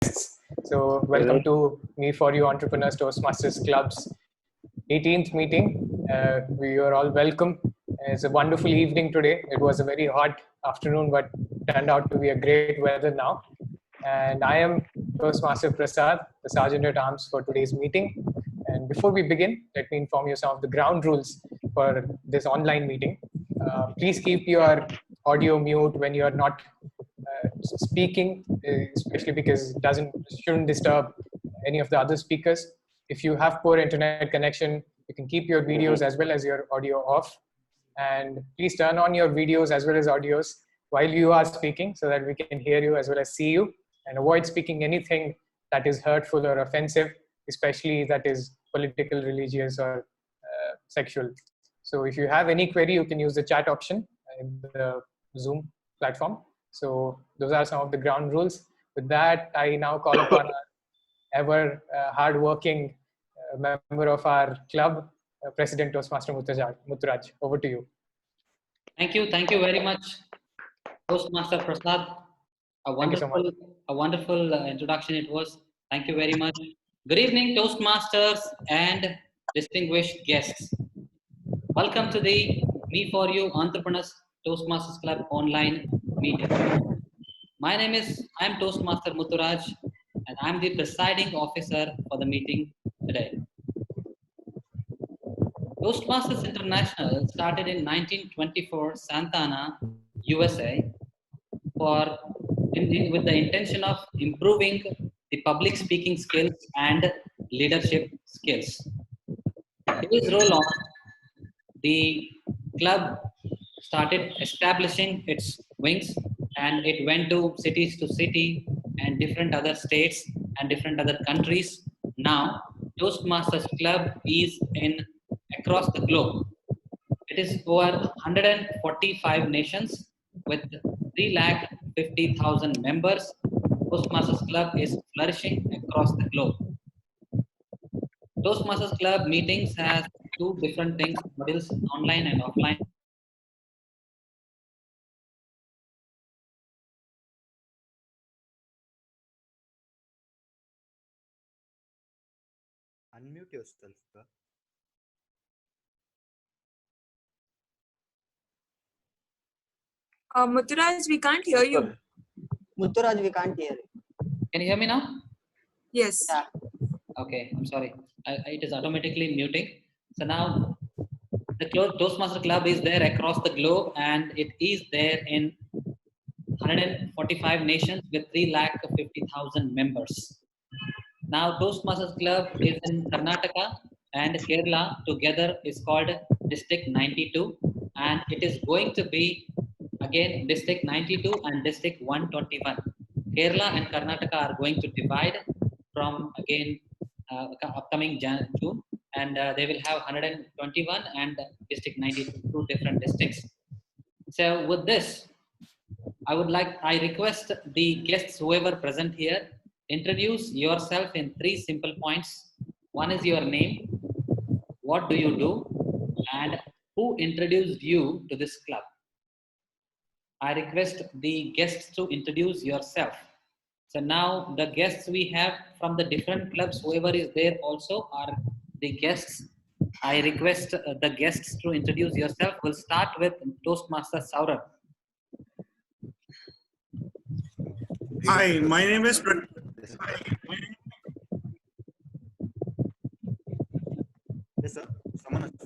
So welcome to Me For You Entrepreneurs Toastmasters Club's 18th meeting. We are all welcome. It's a wonderful evening today. It was a very hot afternoon, but turned out to be a great weather now. And I am Toastmaster Prasad, the Sergeant at Arms for today's meeting. And before we begin, let me inform you some of the ground rules for this online meeting. Please keep your audio mute when you are not speaking, especially because it shouldn't disturb any of the other speakers. If you have poor internet connection, you can keep your videos as well as your audio off. And please turn on your videos as well as audios while you are speaking so that we can hear you as well as see you, and avoid speaking anything that is hurtful or offensive, especially that is political, religious, or sexual. So if you have any query, you can use the chat option in the Zoom platform. So those are some of the ground rules. With that, I now call upon our ever hardworking member of our club, President Toastmaster Mutturaj. Over to you. Thank you very much, Toastmaster Prasad. A wonderful introduction it was. Thank you very much. Good evening, Toastmasters and distinguished guests. Welcome to the Me For You Entrepreneurs Toastmasters Club online meeting. I am Toastmaster Mutturaj, and I'm the presiding officer for the meeting today. Toastmasters International started in 1924, Santa Ana, USA, with the intention of improving the public speaking skills and leadership skills. Its role on, the club started establishing its wings, and it went to city and different other states and different other countries. Now, Toastmasters Club is across the globe. It is over 145 nations with 350,000 members. Toastmasters Club is flourishing across the globe. Toastmasters Club meetings has two different things, modules, online and offline. Unmute yourself, sir. Mutturaj, we can't hear you. Mutturaj, we can't hear you. Can you hear me now? Yes. Yeah. Okay, I'm sorry. It is automatically muting. So now the Toastmaster Club is there across the globe, and it is there in 145 nations with 350,000 members. Now Toastmasters Club is in Karnataka and Kerala together is called District 92, and it is going to be again District 92 and District 121. Kerala and Karnataka are going to divide from again upcoming June, and they will have 121 and District 92, two different districts. So with this, I request the guests, whoever present here, introduce yourself in 3 simple points. One is your name, what do you do, and who introduced you to this club. I request the guests to introduce yourself. So now the guests we have from the different clubs, whoever is there also are the guests. I request the guests to introduce yourself. We'll start with Toastmaster Saurabh. Hi, my name is Yes, sir. Someone is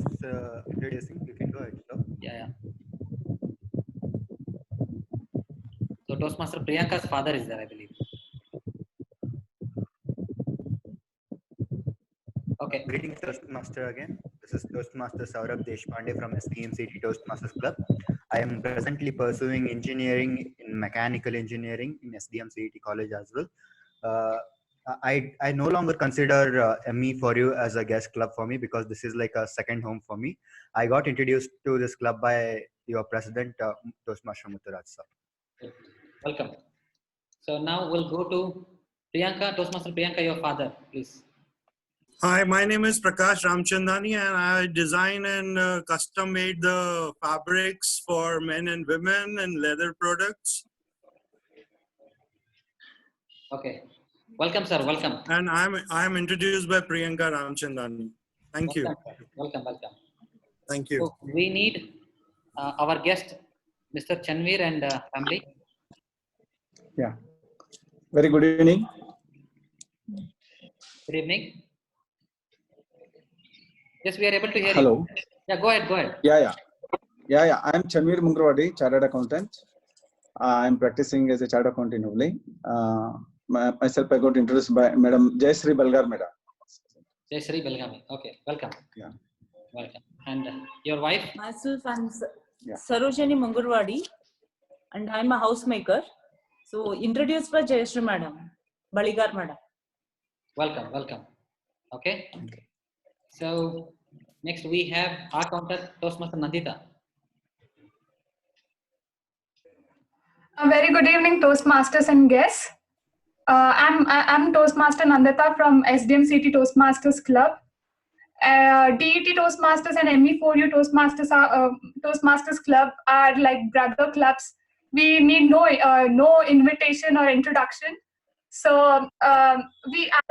introducing. You can go ahead, sir. Yeah. So Toastmaster Priyanka's father is there, I believe. Okay. Greetings, Toastmaster again. This is Toastmaster Saurabh Deshpande from SDMCT Toastmasters Club. I am presently pursuing engineering in mechanical engineering in SDMCT College as well. I no longer consider Me For You as a guest club for me because this is like a second home for me. I got introduced to this club by your president, Toastmaster Mutturaj, sir. Welcome. So now we'll go to Priyanka, Toastmaster Priyanka, your father, please. Hi, my name is Prakash Ramchandani, and I design and custom made the fabrics for men and women and leather products. Okay. Welcome, sir. Welcome. And I'm introduced by Priyanka Ramchandani. Thank you. Welcome. Thank you. So we need our guest, Mr. Chanveer and family. Yeah. Very good evening. Good evening. Yes, we are able to hear Hello. you. Yeah, go ahead. Yeah. I'm Chanveer Mungrwadi, Chartered Accountant. I'm practicing as a Chartered Accountant only. Myself, I got introduced by Madam Jayashree Balgar, Madam. Jayashree Balgami. Okay, welcome. Yeah. Welcome. And your wife? Myself, I'm Yeah. Sarojini Mungurwadi, and I'm a housemaker. So, introduced by Jayashree Madam, Baligar Madam. Welcome. Okay. So, next we have our counter, Toastmaster Nandita. A very good evening, Toastmasters and guests. I'm Toastmaster Nandita from SDM City Toastmasters Club. DET Toastmasters and ME4U Toastmasters Club are like brother clubs. We need no invitation or introduction. So I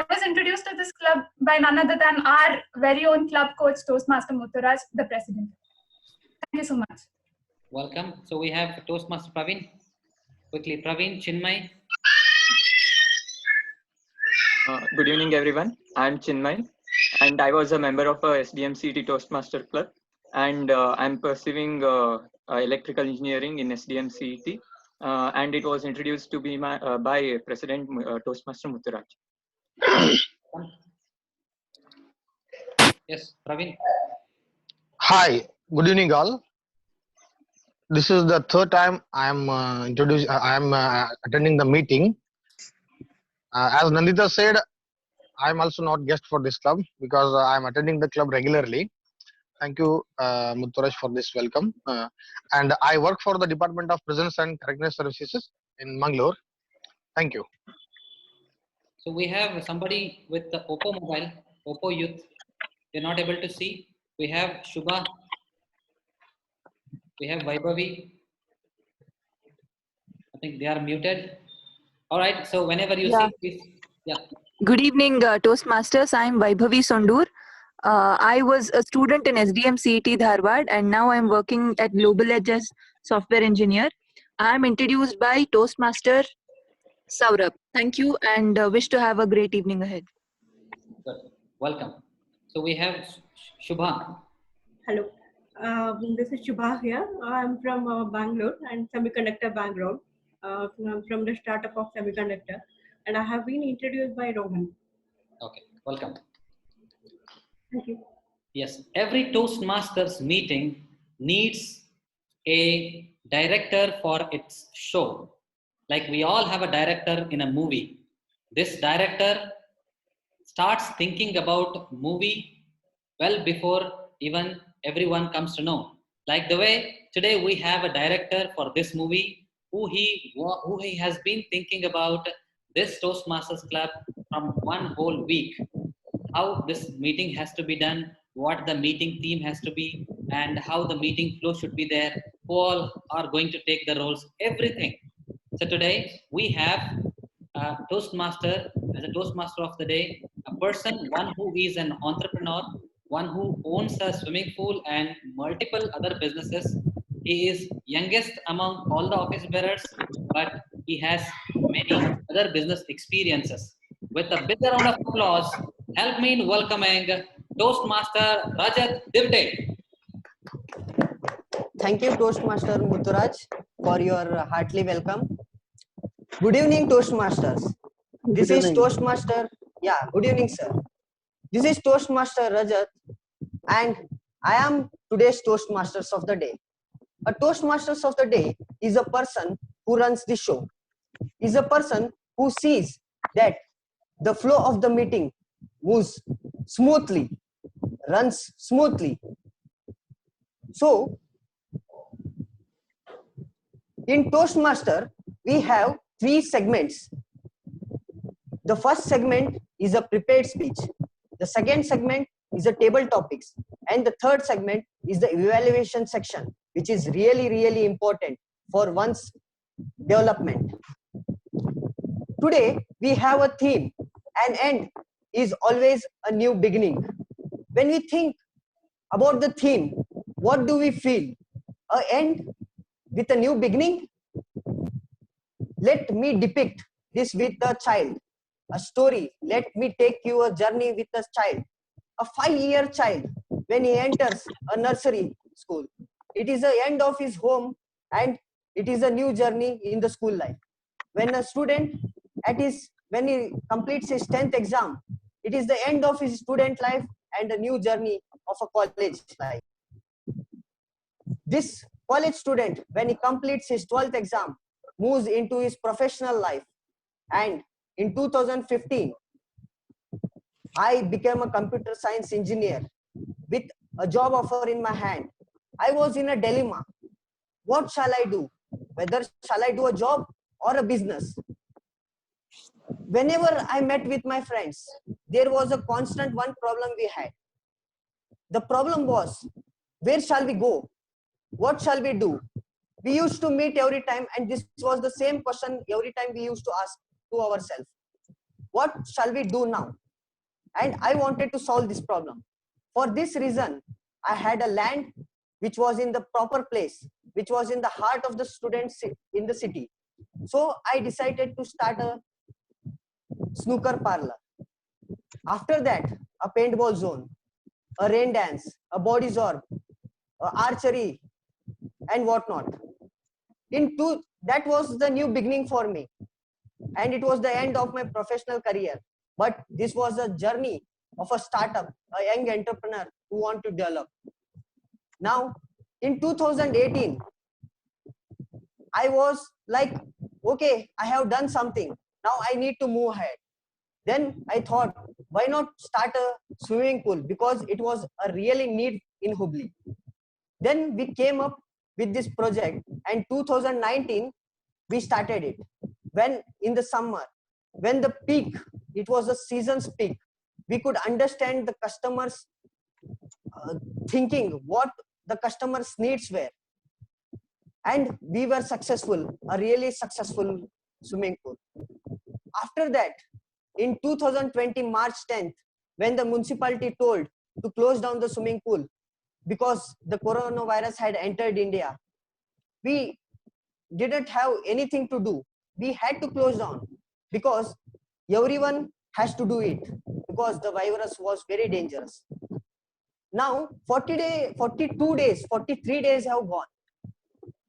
was introduced to this club by none other than our very own club coach, Toastmaster Mutturaj, the president. Thank you so much. Welcome. So we have Toastmaster Praveen. Quickly, Praveen, Chinmay. Good evening, everyone. I'm Chinmay, and I was a member of a SDM City Toastmaster Club, and I'm pursuing electrical engineering in SDM CET, and it was introduced to me by President Toastmaster Mutturaj. Yes, Praveen. Hi, good evening, all. This is the third time I am attending the meeting. As Nandita said, I am also not guest for this club because I am attending the club regularly. Thank you, Mutturaj, for this welcome. And I work for the Department of Prisons and Correctional Services in Mangalore. Thank you. So we have somebody with the Oppo mobile, Oppo Youth. They're not able to see. We have Shubha. We have Vaibhavi. I think they are muted. All right. So whenever you see, please. Yeah. Good evening, Toastmasters. I'm Vaibhavi Sondur. I was a student in SDM CET Dharwad, and now I'm working at Global Edge as software engineer. I'm introduced by Toastmaster Saurabh. Thank you, and wish to have a great evening ahead. Good. Welcome. So we have Shubha. Hello. This is Shubha here. I'm from Bangalore and semiconductor background. I'm from the startup of semiconductor, and I have been introduced by Rohan. Okay, welcome. Thank you. Yes, every Toastmasters meeting needs a director for its show. Like we all have a director in a movie. This director starts thinking about movie well before even everyone comes to know. Like the way today we have a director for this movie who he has been thinking about this Toastmasters Club from one whole week. How this meeting has to be done, what the meeting theme has to be, and how the meeting flow should be there. Who all are going to take the roles, everything. So today we have a Toastmaster as a Toastmaster of the day, a person, one who is an entrepreneur, one who owns a swimming pool and multiple other businesses. He is youngest among all the office bearers, but he has many other business experiences. With a big round of applause, help me in welcoming Toastmaster Rajat Divde. Thank you, Toastmaster Mutturaj, for your heartily welcome. Good evening, Toastmasters. This is Toastmaster. Yeah, good evening, sir. This is Toastmaster Rajat, and I am today's Toastmasters of the day. A Toastmasters of the day is a person who runs the show, is a person who sees that the flow of the meeting moves smoothly, runs smoothly. So, in Toastmaster, we have 3 segments. The first segment is a prepared speech. The second segment is the table topics. And the third segment is the evaluation section, which is really, really important for one's development. Today, we have a theme. An end is always a new beginning. When we think about the theme, what do we feel? A end with a new beginning? Let me depict this with a child. A story. Let me take you a journey with a child. A 5-year child, when he enters a nursery school, it is the end of his home and it is a new journey in the school life. When a student when he completes his 10th exam, it is the end of his student life and a new journey of a college life. This college student, when he completes his 12th exam, moves into his professional life. And in 2015, I became a computer science engineer with a job offer in my hand. I was in a dilemma. What shall I do? Whether shall I do a job or a business? Whenever I met with my friends, there was a constant one problem we had. The problem was, where shall we go? What shall we do? We used to meet every time, and this was the same question every time we used to ask to ourselves. What shall we do now? And I wanted to solve this problem. For this reason, I had a land which was in the proper place, which was in the heart of the students in the city. So I decided to start a snooker parlor. After that, a paintball zone, a rain dance, a body zorb, archery, and whatnot. That was the new beginning for me, and it was the end of my professional career. But this was a journey of a startup, a young entrepreneur who want to develop. Now, in 2018, I was like, okay, I have done something. Now I need to move ahead. Then I thought, why not start a swimming pool? Because it was a really need in Hubli. Then we came up with this project, and 2019, we started it. When in the summer, when the peak, it was a season's peak, we could understand the customers' thinking, what the customers' needs were. And we were successful, a really successful swimming pool. After that, in 2020, March 10th, when the municipality told to close down the swimming pool because the coronavirus had entered India, we didn't have anything to do. We had to close down because everyone has to do it because the virus was very dangerous. Now 42 days, 43 days have gone,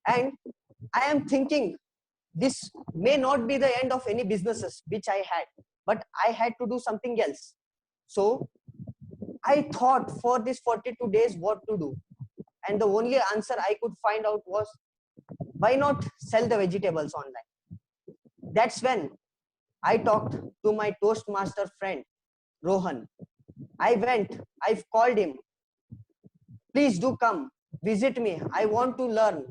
and I am thinking this may not be the end of any businesses which I had, but I had to do something else. So I thought for this 42 days what to do, and the only answer I could find out was, why not sell the vegetables online? That's when I talked to my Toastmaster friend Rohan. I've called him. Please do come, visit me. I want to learn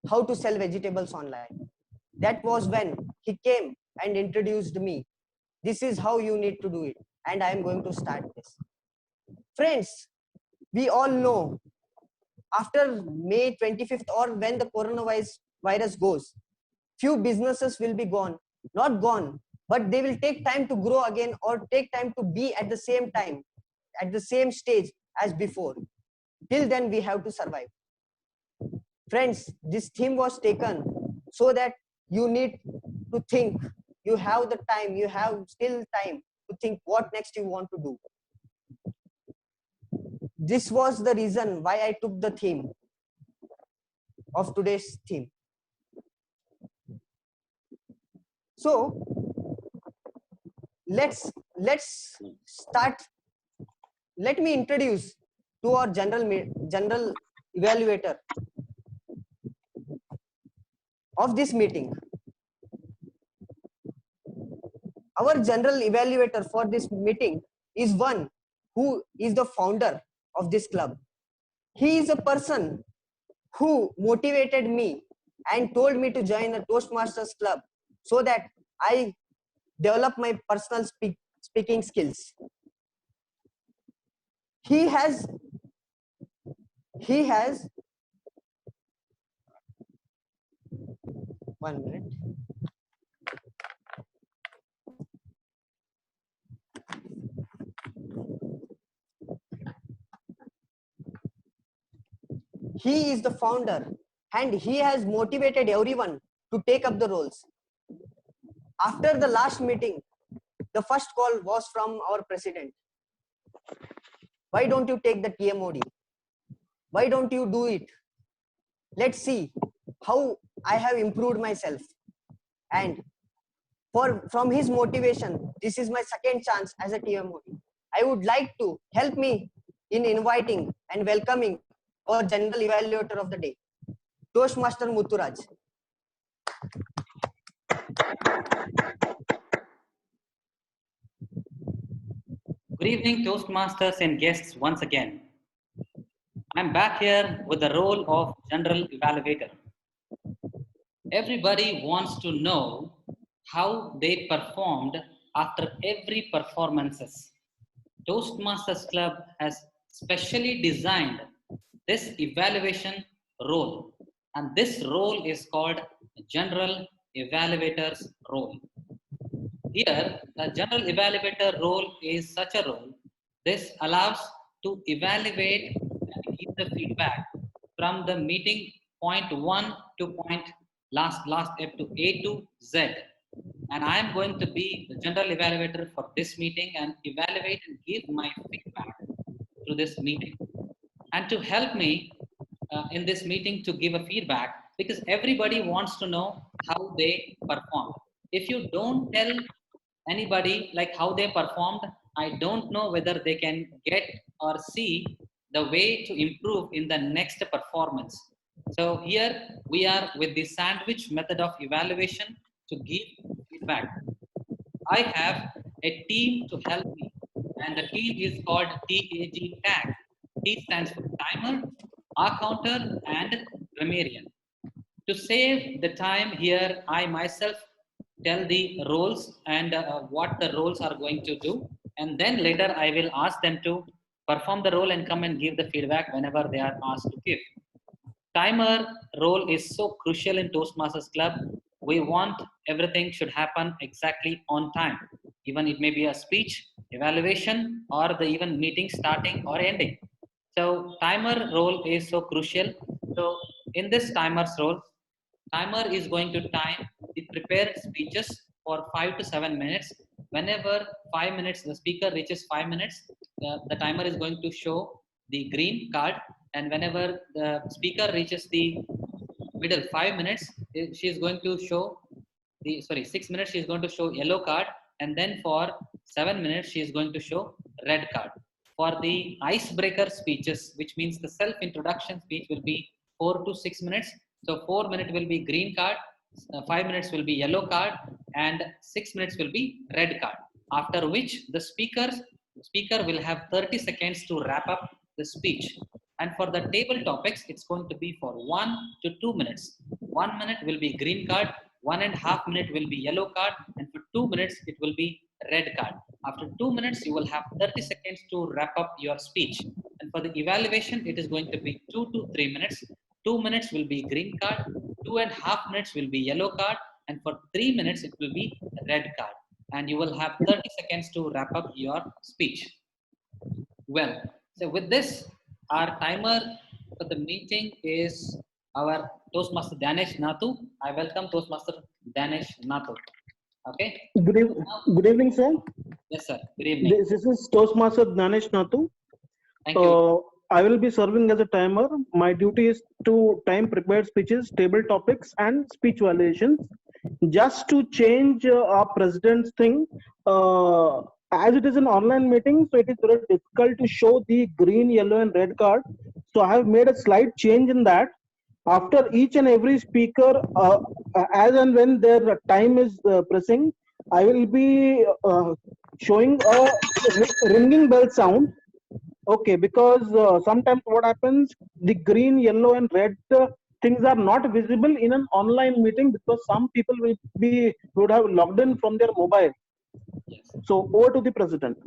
how to sell vegetables online. That was when he came and introduced me. This is how you need to do it, and I am going to start this. Friends, we all know after May 25th or when the coronavirus goes, few businesses will be gone, not gone, but they will take time to grow again or take time to be at the same time, at the same stage as before. Till then, we have to survive. Friends, this theme was taken so that you need to think. You have the time, you have still time to think what next you want to do. This was the reason why I took the theme of today's theme. So let's start. Let me introduce to our general evaluator of this meeting. Our general evaluator for this meeting is one who is the founder of this club. He is a person who motivated me and told me to join a Toastmasters club so that I develop my personal speaking skills. He has 1 minute. He is the founder and he has motivated everyone to take up the roles. After the last meeting, the first call was from our president. Why don't you take the TMOD? Why don't you do it? Let's see how I have improved myself. And from his motivation, this is my second chance as a TMOD. I would like to help me in inviting and welcoming our general evaluator of the day, Toastmaster Mutturaj. Good evening, Toastmasters and guests once again. I'm back here with the role of General Evaluator. Everybody wants to know how they performed after every performances. Toastmasters Club has specially designed this evaluation role, and this role is called General Evaluator's role. Here, the General Evaluator role is such a role. This allows to evaluate and give the feedback from the meeting point 1 to point last up to A to Z. And I am going to be the General Evaluator for this meeting and evaluate and give my feedback to this meeting. And to help me in this meeting to give a feedback, because everybody wants to know how they perform. If you don't tell anybody like how they performed, I don't know whether they can get or see the way to improve in the next performance. So here we are with the sandwich method of evaluation to give feedback. I have a team to help me, and the team is called TAG Tag. T stands for timer, counter, and grammarian. To save the time here, I myself tell the roles and what the roles are going to do, and then later I will ask them to perform the role and come and give the feedback whenever they are asked to give. Timer role is so crucial in Toastmasters Club. We want everything should happen exactly on time. Even it may be a speech, evaluation, or the even meeting starting or ending. So timer role is so crucial. So in this timer's role, timer is going to time the prepared speeches for 5 to 7 minutes. Whenever 5 minutes, the speaker reaches 5 minutes, the timer is going to show the green card. And whenever the speaker reaches the middle 5 minutes, she is going to show 6 minutes, she is going to show yellow card. And then for 7 minutes, she is going to show red card. For the icebreaker speeches, which means the self-introduction speech, will be 4 to 6 minutes. So 4 minutes will be green card, 5 minutes will be yellow card, and 6 minutes will be red card. After which the speaker will have 30 seconds to wrap up the speech. And for the table topics, it's going to be for 1 to 2 minutes. 1 minute will be green card, 1.5 minutes will be yellow card, and for 2 minutes it will be red card. After 2 minutes, you will have 30 seconds to wrap up your speech. And for the evaluation, it is going to be 2 to 3 minutes. 2 minutes will be green card, 2.5 minutes will be yellow card, and for 3 minutes it will be red card. And you will have 30 seconds to wrap up your speech. Well, so with this, our timer for the meeting is our Toastmaster Danesh Nathu. I welcome Toastmaster Danesh Nathu. Okay. Good evening, sir. Yes, sir. Good evening. This is Toastmaster Danesh Nathu. Thank you. I will be serving as a timer. My duty is to time prepared speeches, table topics, and speech evaluations. Just to change our president's thing, as it is an online meeting, so it is very difficult to show the green, yellow, and red card. So I have made a slight change in that. After each and every speaker, as and when their time is pressing, I will be showing a ringing bell sound. Okay, because sometimes what happens, the green, yellow, and red things are not visible in an online meeting because some people would have logged in from their mobile. Yes. So over to the president.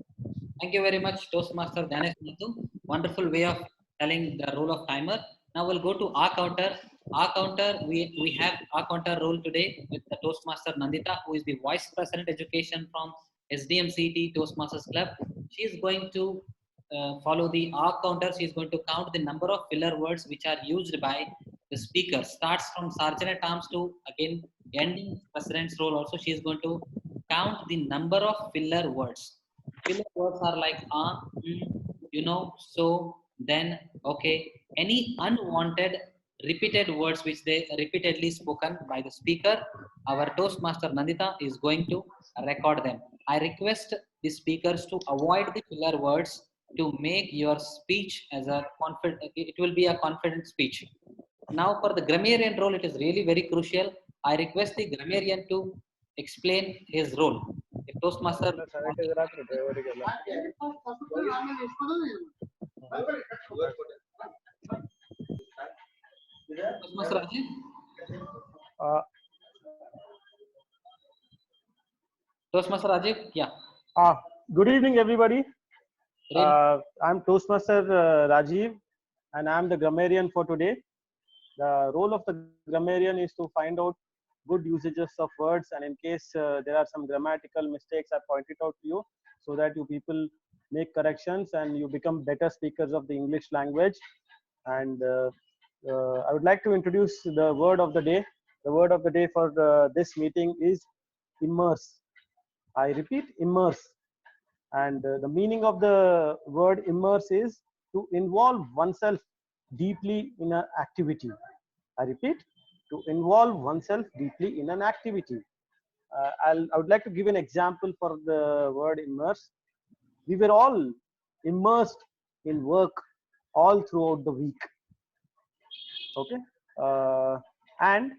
Thank you very much, Toastmaster Danesh Nathu. Wonderful way of telling the role of timer. Now we'll go to our counter. Our counter, we have our counter role today with the Toastmaster Nandita, who is the Vice President Education from SDMCT Toastmasters Club. She is going to follow the arc counter. She is going to count the number of filler words which are used by the speaker. Starts from sergeant at arms to again ending president's role. Also, she is going to count the number of filler words. Filler words are like you know, so, then, okay. Any unwanted repeated words which they repeatedly spoken by the speaker, our Toastmaster Nandita is going to record them. I request the speakers to avoid the filler words to make your speech as a confident, it will be a confident speech. Now for the grammarian role, it is really very crucial. I request the grammarian to explain his role. If Toastmaster Toastmaster Rajiv? Toastmaster Rajiv, yeah. Good evening, everybody. I'm Toastmaster Rajiv, and I'm the grammarian for today. The role of the grammarian is to find out good usages of words, and in case there are some grammatical mistakes, I point it out to you so that you people make corrections and you become better speakers of the English language. And I would like to introduce the word of the day. The word of the day for this meeting is immerse. I repeat, immerse. And the meaning of the word immerse is to involve oneself deeply in an activity. I repeat, to involve oneself deeply in an activity. I would like to give an example for the word immerse. We were all immersed in work all throughout the week. Okay, and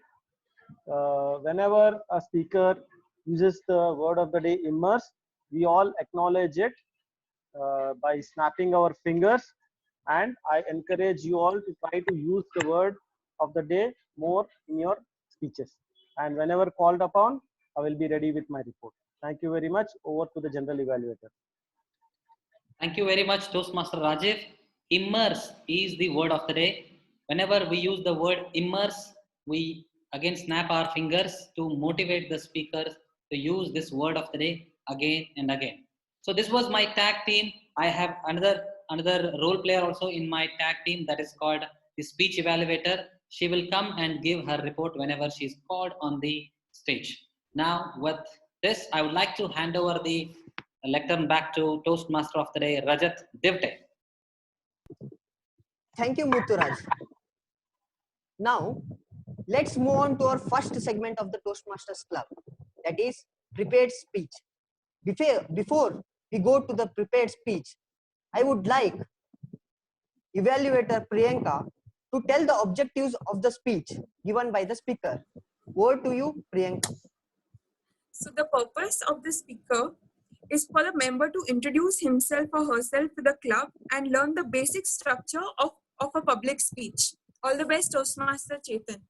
whenever a speaker uses the word of the day immerse, we all acknowledge it by snapping our fingers, and I encourage you all to try to use the word of the day more in your speeches, and whenever called upon, I will be ready with my report. Thank you very much. Over to the general evaluator. Thank you very much, Toastmaster Rajiv. Immerse is the word of the day. Whenever we use the word immerse, we again snap our fingers to motivate the speakers to use this word of the day again and again. So this was my tag team. I have another role player also in my tag team, that is called the speech evaluator. She will come and give her report whenever she is called on the stage. Now with this, I would like to hand over the lectern back to Toastmaster of the day, Rajat Divte. Thank you, Mutturaj. Now, let's move on to our first segment of the Toastmasters Club, that is prepared speech. Before we go to the prepared speech, I would like evaluator Priyanka to tell the objectives of the speech given by the speaker. Over to you, Priyanka. So the purpose of the speaker is for the member to introduce himself or herself to the club and learn the basic structure of a public speech. All the best, Toastmaster Chetan.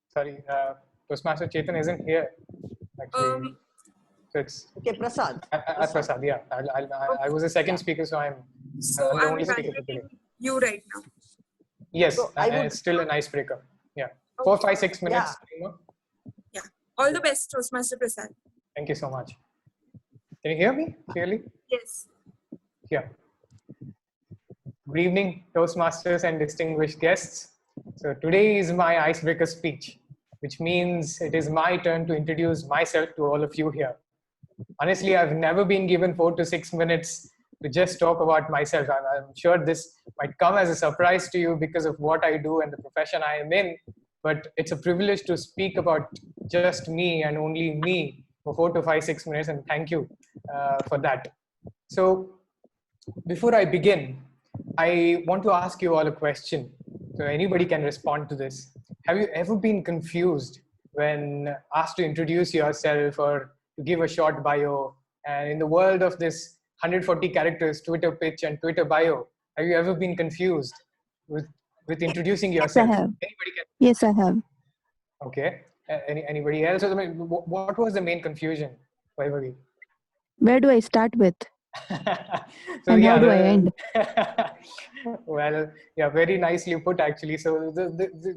Sorry, Toastmaster Chetan isn't here. Actually, so it's okay. Prasad. Prasad, yeah. I was the second speaker, so I'm the only speaker for today. You right now. Yes, So it's still an icebreaker. Yeah, 4, 5, 6 minutes. Yeah. Yeah. All the best, Toastmaster Prasad. Thank you so much. Can you hear me clearly? Yes. Yeah. Good evening, Toastmasters and distinguished guests. So today is my icebreaker speech, which means it is my turn to introduce myself to all of you here. Honestly, I've never been given 4 to 6 minutes to just talk about myself. I'm sure this might come as a surprise to you because of what I do and the profession I am in, but it's a privilege to speak about just me and only me for 4 to 5, 6 minutes, and thank you for that. So before I begin, I want to ask you all a question. So anybody can respond to this. Have you ever been confused when asked to introduce yourself or to give a short bio? And in the world of this 140 characters Twitter pitch and Twitter bio, have you ever been confused with introducing yourself? Yes, I have. Anybody can. Yes, I have. Okay. Anybody else? I mean, what was the main confusion? Vaibhavi? Where do I start with? So and yeah, how do I end? Well, yeah, very nicely put actually. So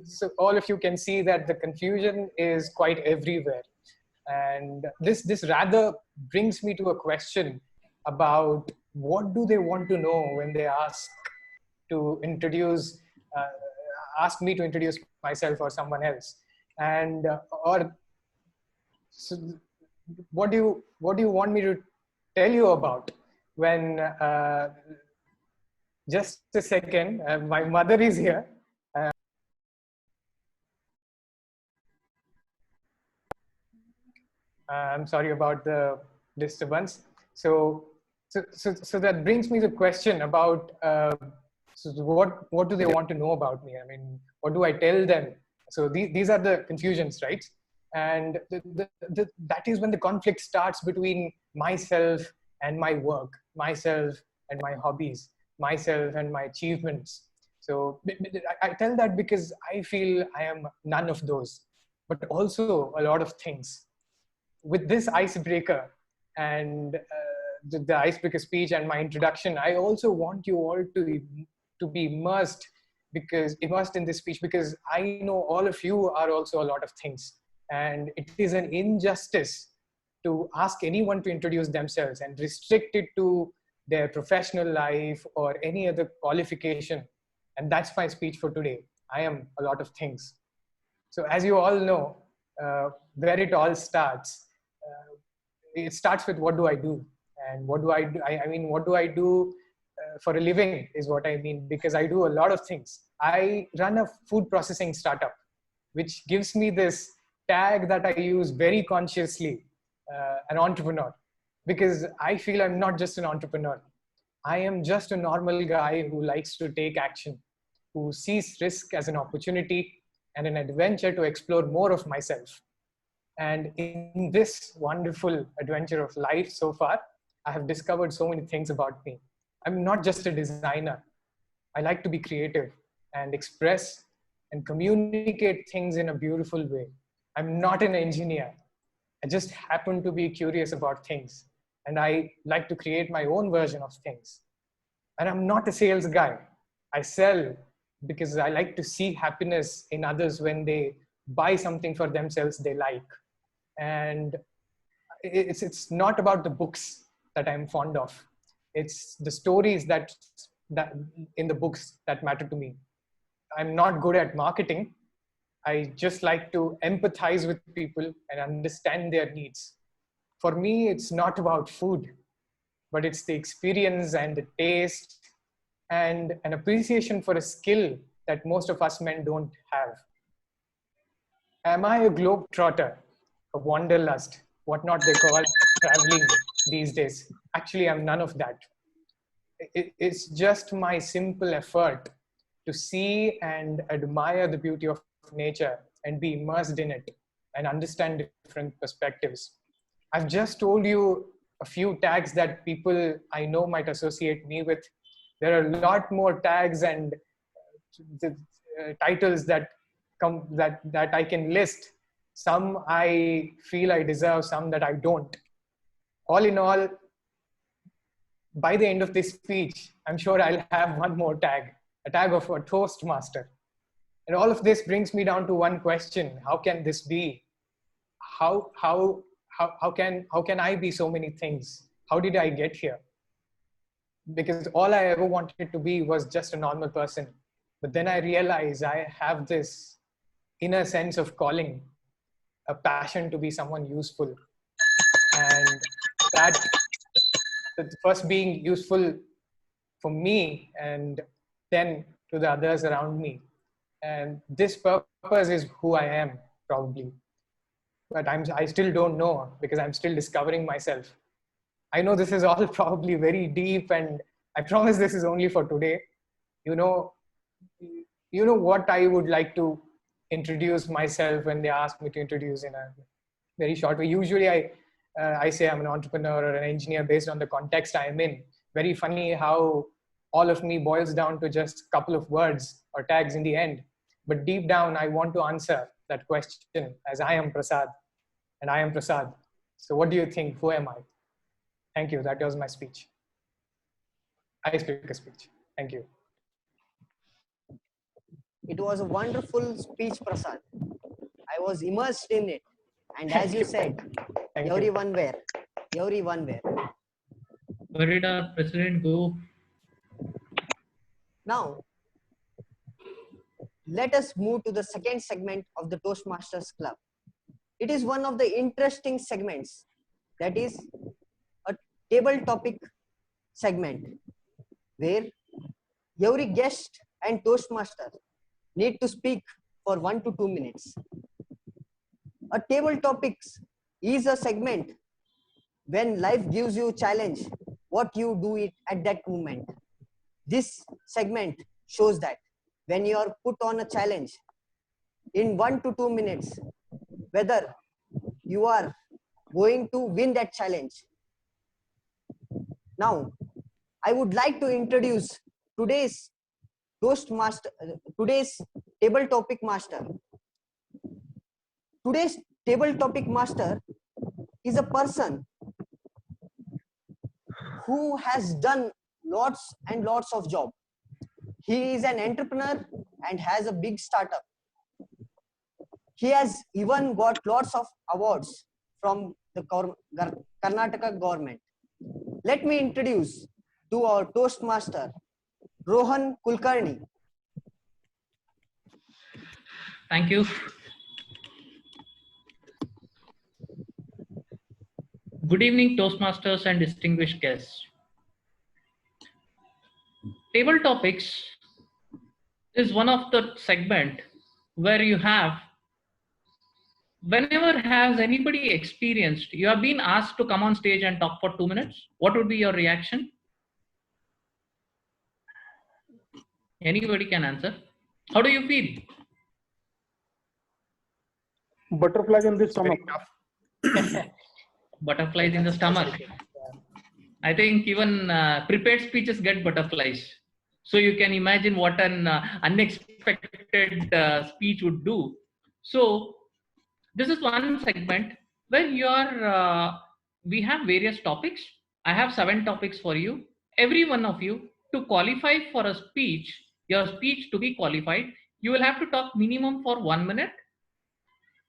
so all of you can see that the confusion is quite everywhere, and this rather brings me to a question about what do they want to know when they ask to introduce, ask me to introduce myself or someone else, and or so what do you want me to tell you about when? Just a second, my mother is here. I'm sorry about the disturbance. So that brings me to the question about so what do they want to know about me? I mean, what do I tell them? So these are the confusions, right? And that is when the conflict starts between myself and my work, myself and my hobbies, myself and my achievements. So I tell that because I feel I am none of those, but also a lot of things. With this icebreaker and the icebreaker speech and my introduction, I also want you all to be immersed in this speech, because I know all of you are also a lot of things, and it is an injustice to ask anyone to introduce themselves and restrict it to their professional life or any other qualification. And that's my speech for today. I am a lot of things. So as you all know, where it all starts, it starts with what do I do? And what do I do? I mean, what do I do for a living is what I mean, because I do a lot of things. I run a food processing startup, which gives me this tag that I use very consciously, an entrepreneur, because I feel I'm not just an entrepreneur. I am just a normal guy who likes to take action, who sees risk as an opportunity and an adventure to explore more of myself. And in this wonderful adventure of life so far, I have discovered so many things about me. I'm not just a designer. I like to be creative and express and communicate things in a beautiful way. I'm not an engineer. I just happen to be curious about things. And I like to create my own version of things. And I'm not a sales guy. I sell because I like to see happiness in others when they buy something for themselves they like. And it's not about the books that I'm fond of. It's the stories that in the books that matter to me. I'm not good at marketing. I just like to empathize with people and understand their needs. For me, it's not about food, but it's the experience and the taste and an appreciation for a skill that most of us men don't have. Am I a globetrotter, a wanderlust, what not they call traveling these days? Actually, I'm none of that. It's just my simple effort to see and admire the beauty of nature and be immersed in it and understand different perspectives. I've just told you a few tags that people I know might associate me with. There are a lot more tags and titles that come that I can list. Some I feel I deserve, some that I don't. All in all, by the end of this speech, I'm sure I'll have one more tag, a tag of a Toastmaster. And all of this brings me down to one question: how can this be? How can I be so many things? How did I get here? Because all I ever wanted to be was just a normal person. But then I realized I have this inner sense of calling, a passion to be someone useful. And that first being useful for me and then to the others around me. And this purpose is who I am, probably. But I still don't know, because I'm still discovering myself. I know this is all probably very deep, and I promise this is only for today. You know what I would like to introduce myself when they ask me to introduce in a very short way. Usually I say I'm an entrepreneur or an engineer based on the context I'm in. Very funny how all of me boils down to just a couple of words or tags in the end. But deep down, I want to answer that question, as I am Prasad and I am Prasad. So what do you think? Who am I? Thank you. That was my speech. Icebreaker speech. Thank you. It was a wonderful speech, Prasad. I was immersed in it. And as you said, everyone were. Where did our president go? Now, let us move to the second segment of the Toastmasters Club. It is one of the interesting segments, that is a table topic segment, where every guest and Toastmaster need to speak for 1 to 2 minutes. A table topics is a segment when life gives you a challenge, what you do it at that moment. This segment shows that when you are put on a challenge in 1 to 2 minutes, whether you are going to win that challenge. Now, I would like to introduce today's today's table topic master. Today's table topic master is a person who has done lots and lots of job. He is an entrepreneur and has a big startup. He has even got lots of awards from the Karnataka government. Let me introduce to our Toastmaster, Rohan Kulkarni. Thank you. Good evening, Toastmasters and distinguished guests. Table topics is one of the segment where you have, whenever has anybody experienced, you have been asked to come on stage and talk for 2 minutes, what would be your reaction? Anybody can answer. How do you feel? Butterflies in the stomach. Butterflies in the stomach. I think even prepared speeches get butterflies. So you can imagine what an unexpected speech would do. So this is one segment where you are, we have various topics. I have 7 topics for you. Every one of you, to qualify for a speech, your speech to be qualified, you will have to talk minimum for 1 minute.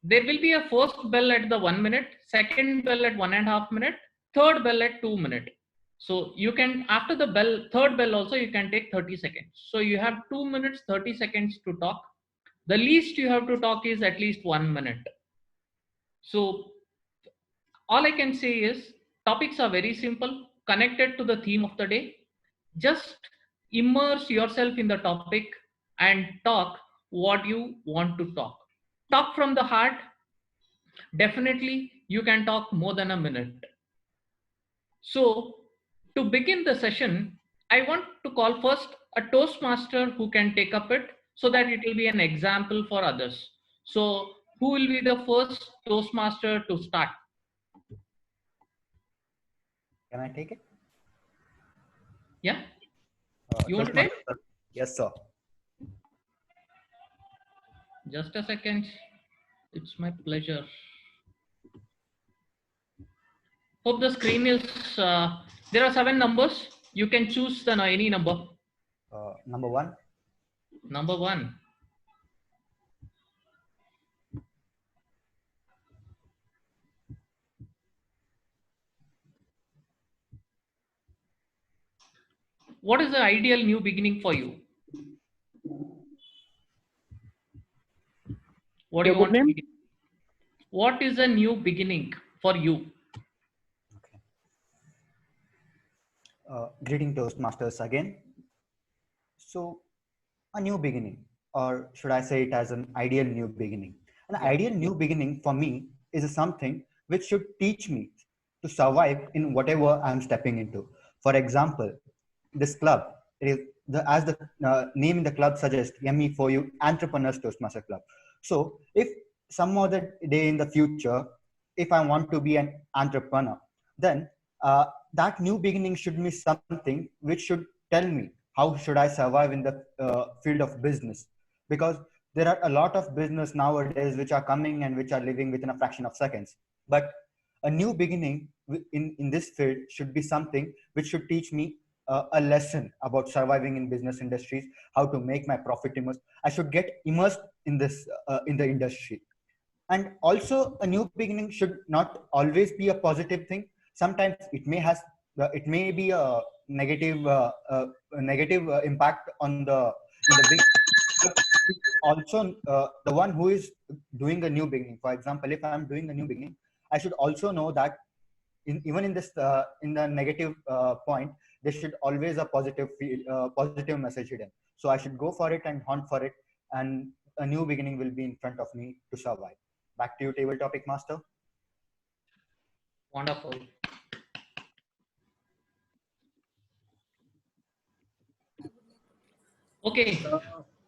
There will be a first bell at the 1 minute, second bell at 1.5 minutes, third bell at 2 minutes. So you can, after the bell, third bell also, you can take 30 seconds. So you have 2 minutes, 30 seconds to talk. The least you have to talk is at least 1 minute. So all I can say is topics are very simple, connected to the theme of the day. Just immerse yourself in the topic and talk what you want to talk. Talk from the heart. Definitely you can talk more than a minute. So to begin the session, I want to call first a Toastmaster who can take up it so that it will be an example for others. So who will be the first Toastmaster to start? Can I take it? Yeah. You want to take? Yes, sir. Just a second. It's my pleasure. Hope the screen is, there are 7 numbers. You can choose any number. Number 1. Number 1. What is the ideal new beginning for you? What do you want to begin? What is a new beginning for you? Greeting Toastmasters again. So a new beginning, or should I say it as an ideal new beginning? An ideal new beginning for me is something which should teach me to survive in whatever I'm stepping into. For example, this club, it is as the name in the club suggests, ME4U, Entrepreneurs Toastmaster Club. So if some other day in the future, if I want to be an entrepreneur, then that new beginning should be something which should tell me how should I survive in the field of business. Because there are a lot of business nowadays which are coming and which are living within a fraction of seconds. But a new beginning in this field should be something which should teach me a lesson about surviving in business industries, how to make my profit immersed. I should get immersed in this, in the industry. And also a new beginning should not always be a positive thing. Sometimes it may have it may be a negative impact on the big. But also, the one who is doing a new beginning. For example, if I am doing a new beginning, I should also know that even in this in the negative point, there should always a positive message hidden. So I should go for it and hunt for it, and a new beginning will be in front of me to survive. Back to you, table topic master. Wonderful. Okay,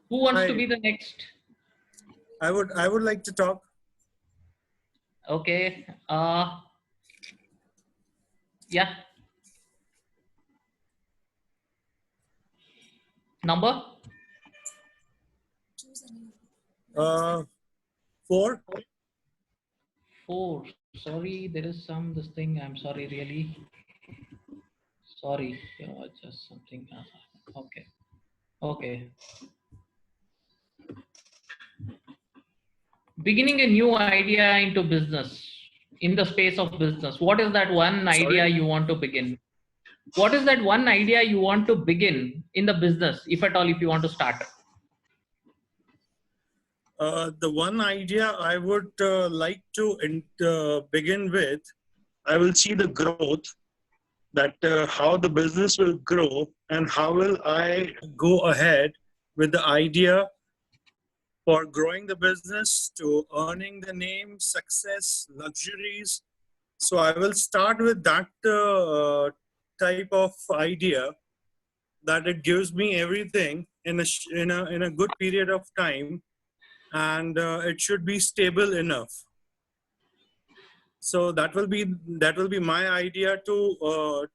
who wants to be the next? I would like to talk. Okay. Yeah. Number? 4. 4. Sorry, there is this thing. I'm sorry, really. Sorry, just something. Okay. Okay. Beginning a new idea into business, in the space of business. What is that one idea you want to begin? What is that one idea you want to begin in the business, if at all, if you want to start? The one idea I would like to begin with, I will see the growth, that how the business will grow and how will I go ahead with the idea for growing the business to earning the name, success, luxuries. So I will start with that type of idea, that it gives me everything in a good period of time, and it should be stable enough. So that will be my idea to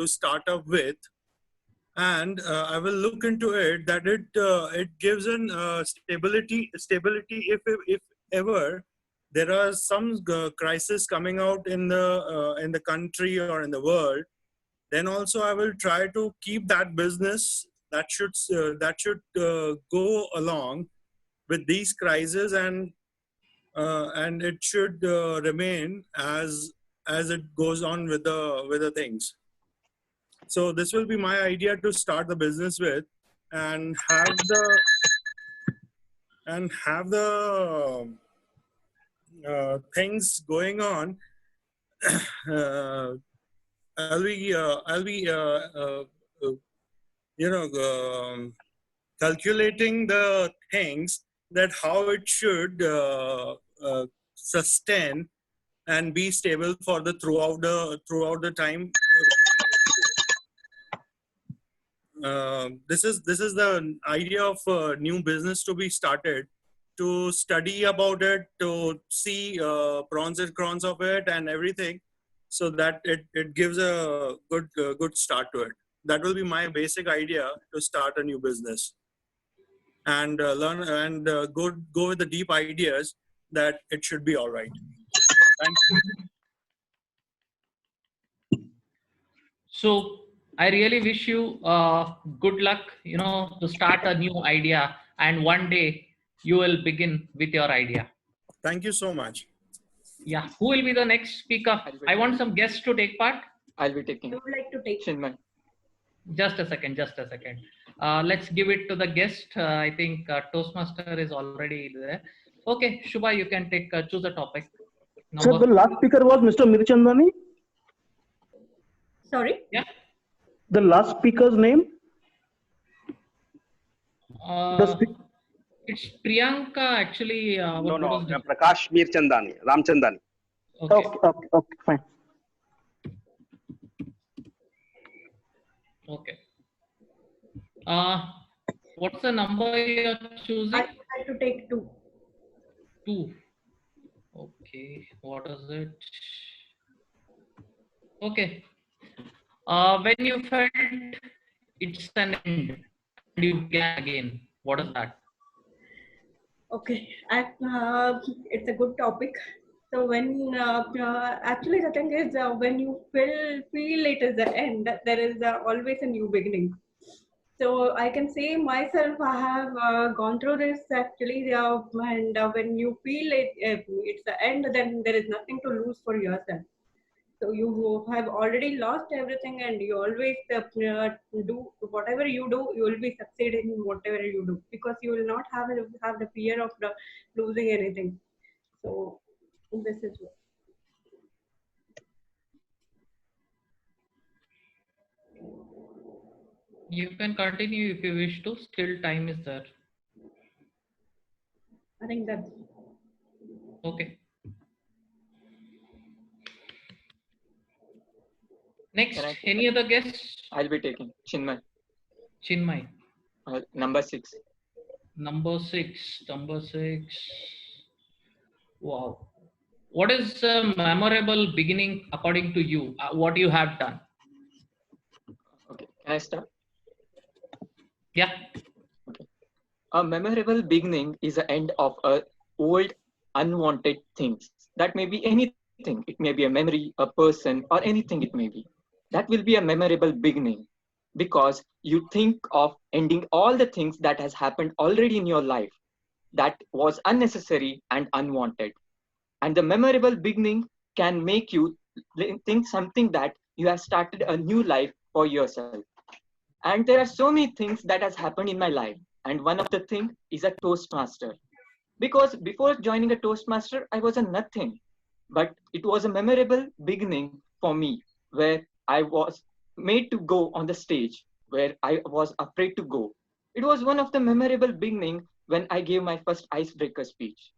start up with, and I will look into it, that it gives an stability if ever there are some crisis coming out in the country or in the world, then also I will try to keep that business that should go along with these crises, and it should remain as it goes on with the things. So this will be my idea to start the business with, and have the things going on. I'll be calculating the things, that how it should sustain and be stable for the throughout the time. This is the idea of a new business to be started, to study about it, to see pros and cons of it and everything, so that it gives a good start to it. That will be my basic idea to start a new business, and learn and go with the deep ideas that it should be all right. Thank you. So I really wish you good luck, to start a new idea, and one day you will begin with your idea. Thank you so much. Yeah. Who will be the next speaker? I want some guests to take part. I'll be taking. I would like to take. Chinmay. Just a second. Let's give it to the guest. I think Toastmaster is already there. Okay, Shubha, you can choose a topic. So the last speaker was Mr. Mirchandani. Sorry? Yeah. The last speaker's name? It's Priyanka, actually. No, Prakash Mirchandani, Ramchandani. Okay, fine. Okay. What's the number you're choosing? I would like to take 2. 2. Okay. What is it? Okay. When you felt it's an end and you began again, what is that? Okay, it's a good topic. So when actually the thing is, when you feel it is the end, there is always a new beginning. So I can say myself, I have gone through this actually, and when you feel it's the end, then there is nothing to lose for yourself. So you have already lost everything, and you always do whatever you do, you will be succeed in whatever you do, because you will not have the fear of losing anything. So this is what. You can continue if you wish to. Still time is there. I think that's Okay. Next, any other guests? I'll be taking Chinmay. Chinmay. Number 6. Number 6. Number 6. Wow. What is a memorable beginning according to you? What you have done? Okay. Can I start? Yeah. Okay. A memorable beginning is the end of a old unwanted things. That may be anything. It may be a memory, a person, or anything it may be. That will be a memorable beginning, because you think of ending all the things that has happened already in your life that was unnecessary and unwanted. And the memorable beginning can make you think something that you have started a new life for yourself. And there are so many things that has happened in my life. And one of the thing is a Toastmaster. Because before joining a Toastmaster, I was a nothing. But it was a memorable beginning for me, where I was made to go on the stage, where I was afraid to go. It was one of the memorable beginning when I gave my first icebreaker speech.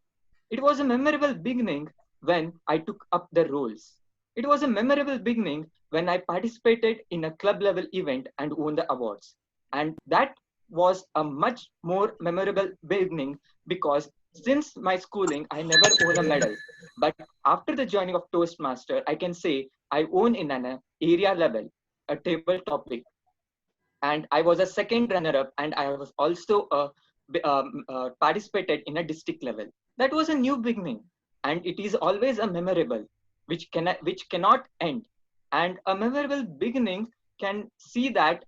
It was a memorable beginning when I took up the roles. It was a memorable beginning when I participated in a club level event and won the awards. And that was a much more memorable beginning, because since my schooling, I never won a medal. But after the joining of Toastmaster, I can say I won in an area level, a table topic. And I was a second runner-up, and I was also participated in a district level. That was a new beginning, and it is always a memorable, which cannot end. And a memorable beginning can see that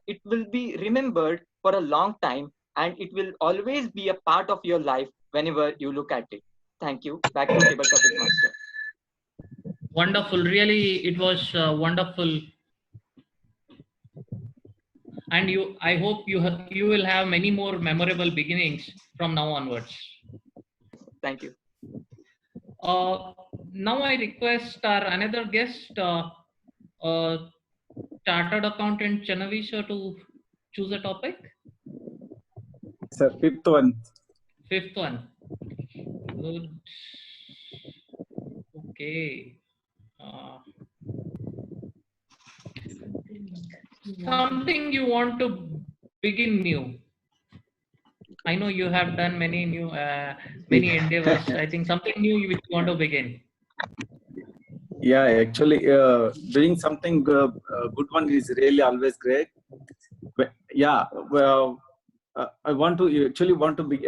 it will be remembered for a long time, and it will always be a part of your life whenever you look at it. Thank you. Back to Table Topic Master. Wonderful. Really, it was wonderful. And I hope you will have many more memorable beginnings from now onwards. Thank you. Now I request our another guest, Chartered Accountant Chanavisha, to choose a topic. Sir, fifth one. Fifth one. Good. Okay. Something you want to begin new. I know you have done many new, many endeavors. I think something new which you want to begin. Yeah, actually, doing something good one is really always great. But yeah, well, I want to be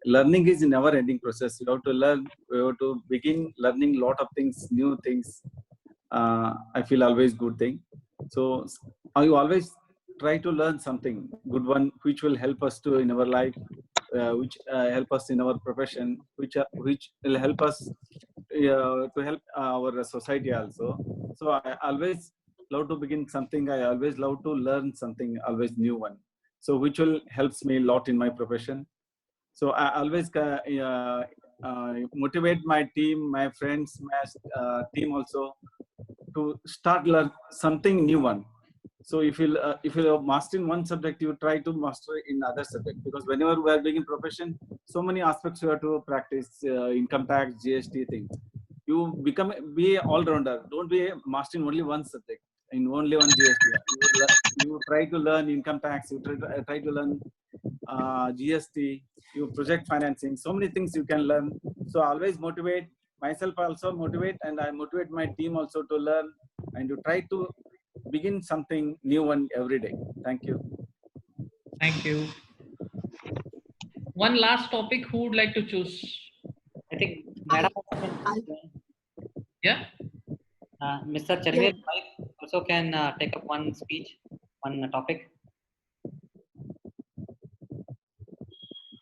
learning is a never-ending process. You have to learn. You have to begin learning a lot of things, new things. I feel always good thing. So I always try to learn something good one, which will help us to in our life, which help us in our profession, which will help us to help our society also. So I always love to begin something. I always love to learn something, always new one. So which will helps me a lot in my profession. So I always motivate my team, my friends, my team also to start learn something new one. So if you master in one subject, you try to master in other subject, because whenever we are being in profession, so many aspects you have to practice, income tax, GST things. You be all rounder. Don't be master in only one subject, in only one GST. You try to learn income tax. You try to learn GST. You project financing. So many things you can learn. So always motivate myself, also motivate, and I motivate my team also to learn and to try to begin something new one every day. Thank you. Thank you. One last topic. Who would like to choose? I think Madam. Yeah. Mr. Charmir also can take up one speech, one topic.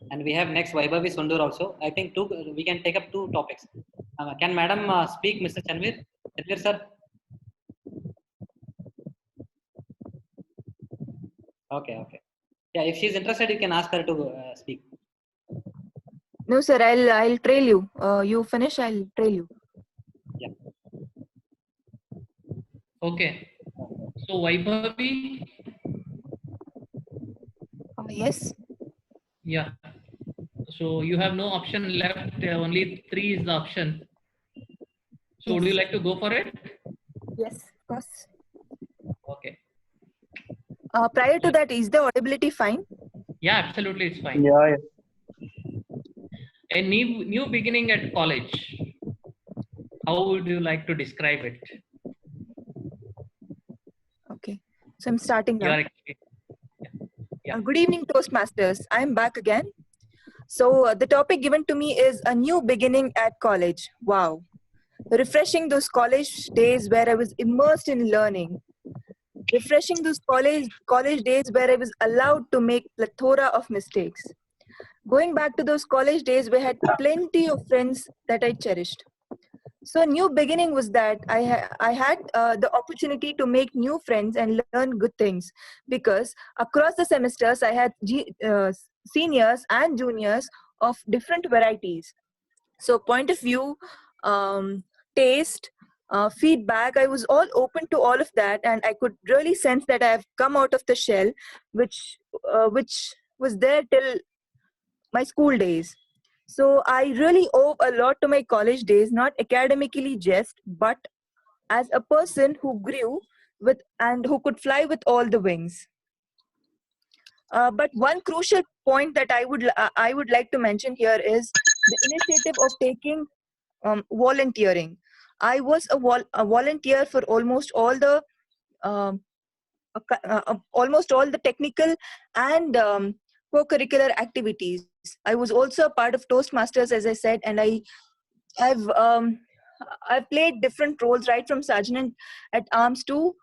And we have next Vaibhavi Sondur also. I think we can take up two topics. Can Madam speak, Mr. Chanvir? Chanvir, sir. Okay, okay. Yeah, if she's interested, you can ask her to speak. No, sir. I'll trail you. You finish. I'll trail you. Yeah. Okay. So Vaibhavi. Yes. Yeah. So you have no option left. Only 3 is the option. So would you like to go for it? Yes, of course. Okay. Prior to that, is the audibility fine? Yeah, absolutely, it's fine. Yeah. A new beginning at college. How would you like to describe it? Okay. So I'm starting now. Yeah. Good evening, Toastmasters. I'm back again. So the topic given to me is a new beginning at college. Wow. Refreshing those college days where I was immersed in learning. Refreshing those college days where I was allowed to make plethora of mistakes. Going back to those college days where I had plenty of friends that I cherished. So new beginning was that I had the opportunity to make new friends and learn good things, because across the semesters I had seniors and juniors of different varieties. So point of view, taste, feedback, I was all open to all of that, and I could really sense that I have come out of the shell, which was there till my school days. So I really owe a lot to my college days, not academically just, but as a person who grew with and who could fly with all the wings. But one crucial point that I would like to mention here is the initiative of taking volunteering. I was a volunteer for almost all the technical and co-curricular activities. I was also a part of Toastmasters, as I said, and I've played different roles, right from sergeant at arms to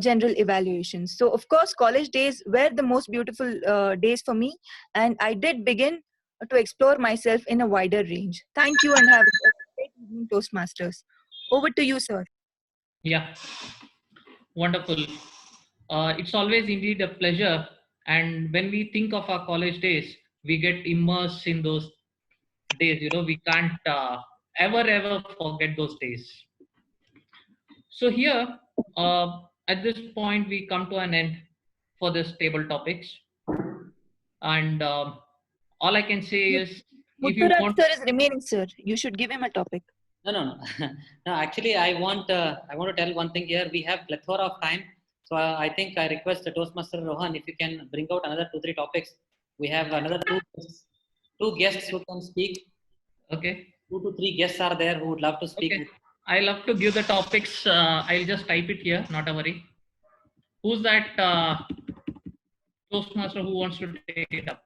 general evaluations. So of course, college days were the most beautiful days for me, and I did begin to explore myself in a wider range. Thank you, and have a great evening, Toastmasters. Over to you, sir. Yeah, wonderful. It's always indeed a pleasure. And when we think of our college days, we get immersed in those days. We can't ever forget those days. So here, at this point, we come to an end for this table topics. And all I can say is, if you want, sir is remaining, sir. You should give him a topic. No. No, actually, I want to tell one thing here. We have plethora of time. So I think I request the Toastmaster Rohan, if you can bring out another 2-3 topics. We have another two guests who can speak. Okay. 2 to 3 guests are there who would love to speak. Okay. I love to give the topics. I'll just type it here, not a worry. Who's that Toastmaster who wants to take it up?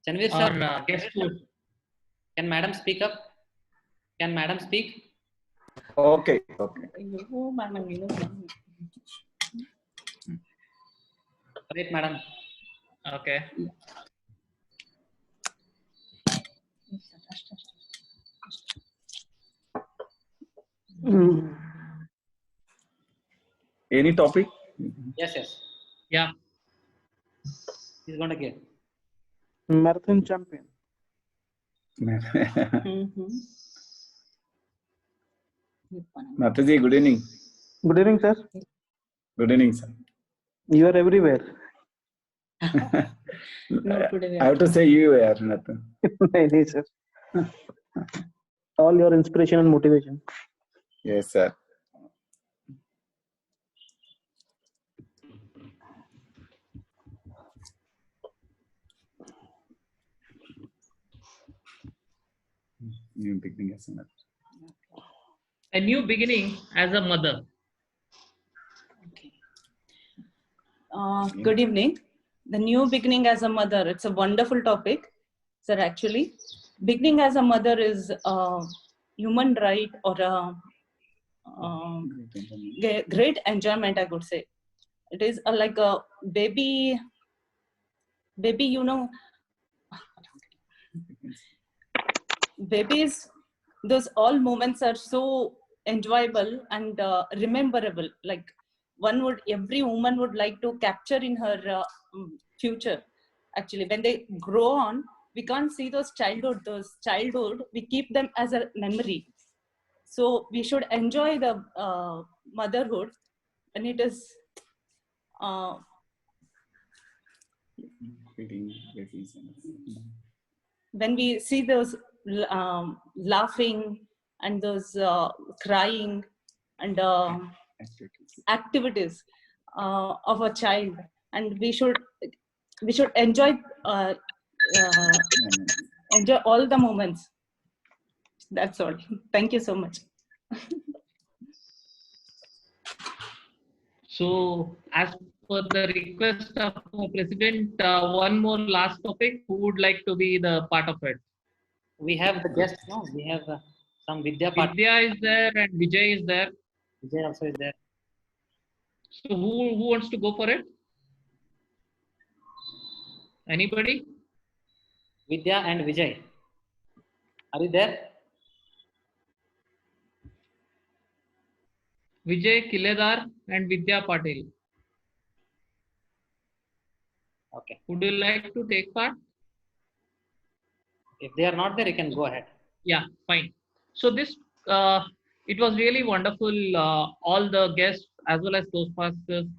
Chanvir sir. Guest who? Can Madam speak up? Can Madam speak? Okay. Great, Madam. Okay. Any topic? Yes. Yeah. He's going to give. Marathon champion. Mataji, good evening. Good evening, sir. Good evening, sir. You are everywhere. I have to say you are Nathan. No, sir. All your inspiration and motivation. Yes, sir. New beginning as a mother. A new beginning as a mother. Good evening. The new beginning as a mother. It's a wonderful topic, sir. Actually, beginning as a mother is a human right or a great enjoyment, I would say. It is like a baby, babies those all moments are so enjoyable and rememberable. Like every woman would like to capture in her future. Actually, when they grow on, we can't see those childhood, we keep them as a memory. So we should enjoy the motherhood, and it is when we see those laughing and those crying and activities of a child, and we should enjoy enjoy all the moments. That's all. Thank you so much. So, as per the request of the president, one more last topic. Who would like to be the part of it? We have the guests now. We have some Vidya. Vidya is there and Vijay is there. Vijay also is there. So who wants to go for it? Anybody? Vidya and Vijay. Are you there? Vijay Kiledar and Vidya Patil. Okay. Would you like to take part? If they are not there, you can go ahead. Yeah, fine. So this, it was really wonderful. All the guests as well as Toastmasters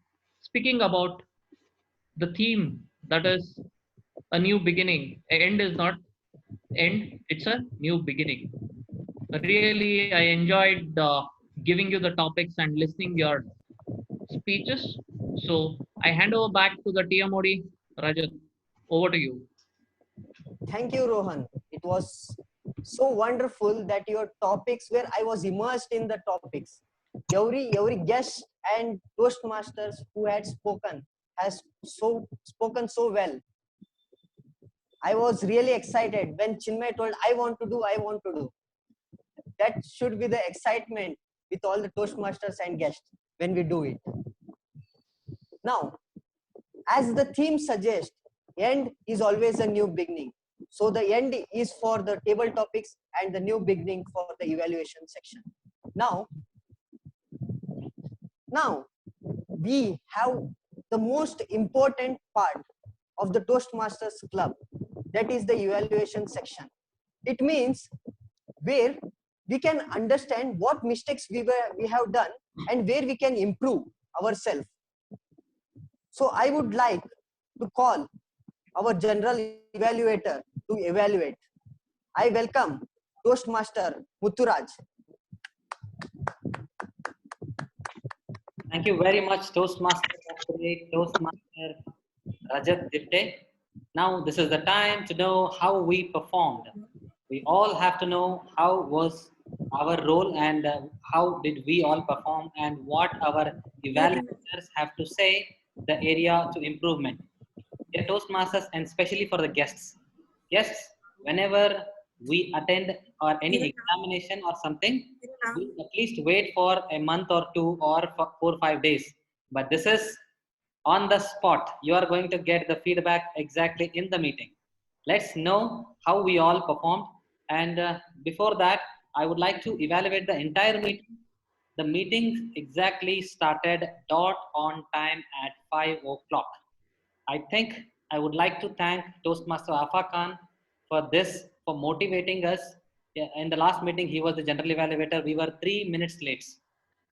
speaking about the theme, that is a new beginning. End is not end, it's a new beginning. Really, I enjoyed giving you the topics and listening your speeches. So I hand over back to the TMOD. Rajat, over to you. Thank you, Rohan. It was so wonderful that your topics where I was immersed in the topics. Every guest and Toastmasters who had spoken has spoken so well. I was really excited when Chinmay told, I want to do. That should be the excitement with all the Toastmasters and guests when we do it. Now, as the theme suggests, end is always a new beginning. So the end is for the table topics and the new beginning for the evaluation section. Now we have the most important part of the Toastmasters Club, that is the evaluation section. It means where we can understand what mistakes we have done and where we can improve ourselves. So I would like to call our general evaluator to evaluate. I welcome Toastmaster Mutturaj. Thank you very much, Toastmaster Rajat Dipte. Now this is the time to know how we performed. We all have to know how was our role and how did we all perform and what our evaluators have to say, the area to improvement. Dear Toastmasters, and especially for the guests. Guests, whenever we attend or any examination or something, we at least wait for a month or 2 or for 4 or 5 days. But this is on the spot. You are going to get the feedback exactly in the meeting. Let's know how we all performed. And before that, I would like to evaluate the entire meeting. The meeting exactly started dot on time at 5 o'clock. I think I would like to thank Toastmaster Afa Khan for this, for motivating us. In the last meeting, he was the general evaluator. We were 3 minutes late.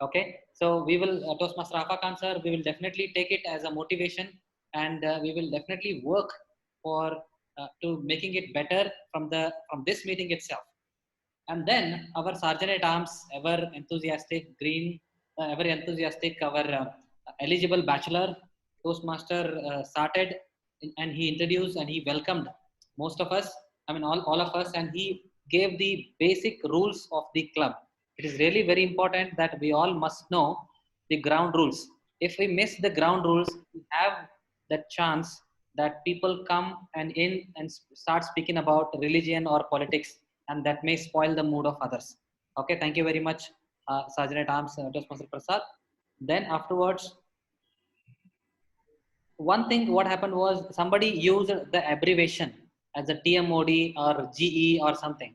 Okay, so we will, Toastmaster Afa Khan sir, we will definitely take it as a motivation, and we will definitely work for to making it better from this meeting itself. And then our Sergeant at Arms, ever enthusiastic, our eligible bachelor Toastmaster started, and he introduced and he welcomed most of us, I mean all of us, and he gave the basic rules of the club. It is really very important that we all must know the ground rules. If we miss the ground rules, we have the chance that people come and start speaking about religion or politics, and that may spoil the mood of others. Okay, thank you very much, Sergeant at Arms, Toastmaster Prasad. Then afterwards, one thing what happened was somebody used the abbreviation as a TMOD or GE or something.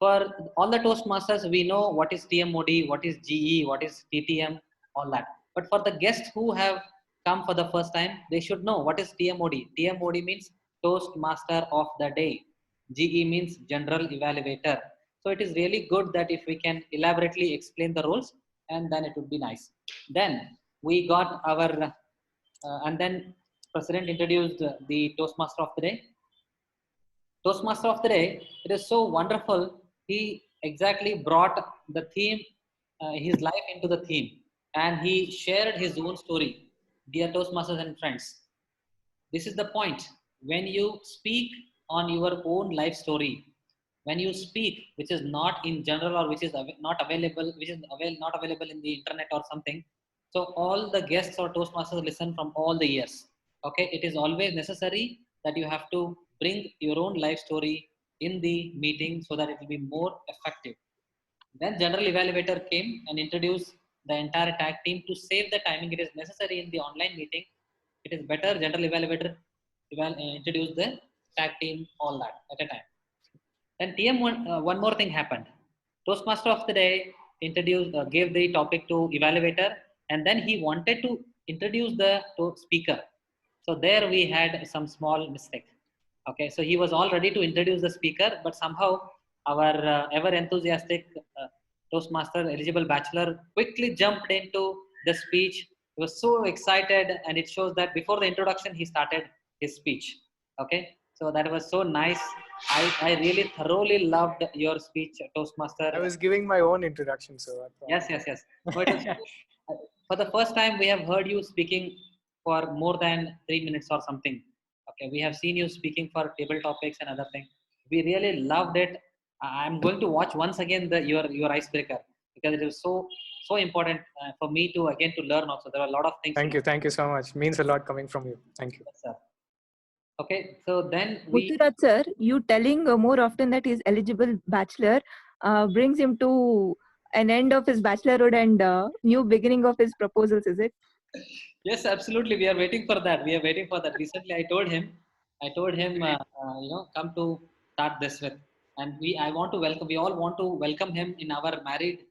For all the Toastmasters, we know what is TMOD, what is GE, what is TTM, all that. But for the guests who have come for the first time, they should know what is TMOD. TMOD means Toastmaster of the Day. GE means General Evaluator. So it is really good that if we can elaborately explain the roles, and then it would be nice. Then we got our, and then President introduced the Toastmaster of the Day. Toastmaster of the Day, it is so wonderful. He exactly brought the theme, his life into the theme, and he shared his own story. Dear Toastmasters and friends, this is the point. When you speak on your own life story, when you speak, which is not in general or which is not available, not available in the internet or something. So all the guests or Toastmasters listen from all the years. Okay, it is always necessary that you have to bring your own life story in the meeting so that it will be more effective. Then General Evaluator came and introduced the entire tag team to save the timing. It is necessary in the online meeting. It is better General Evaluator introduce the tag team, all that at a time. Then TM one more thing happened. Toastmaster of the Day introduced, gave the topic to Evaluator, and then he wanted to introduce the speaker. So there we had some small mistake. Okay, so he was all ready to introduce the speaker, but somehow our ever enthusiastic Toastmaster eligible bachelor quickly jumped into the speech. He was so excited, and it shows that before the introduction, he started his speech. Okay, so that was so nice. I really thoroughly loved your speech, Toastmaster. I was giving my own introduction, so. Yes. But for the first time, we have heard you speaking for more than 3 minutes or something. Okay, we have seen you speaking for table topics and other things. We really loved it. I'm going to watch once again your icebreaker, because it is so important for me to learn also. There are a lot of things. Thank you so much. Means a lot coming from you. Thank you. Yes, sir. Okay, so then we. Mutturaj sir, you telling more often that he's eligible bachelor brings him to an end of his bachelorhood and new beginning of his proposals, is it? Yes, absolutely. We are waiting for that. Recently, I told him, come to start this with, and we all want to welcome him in our married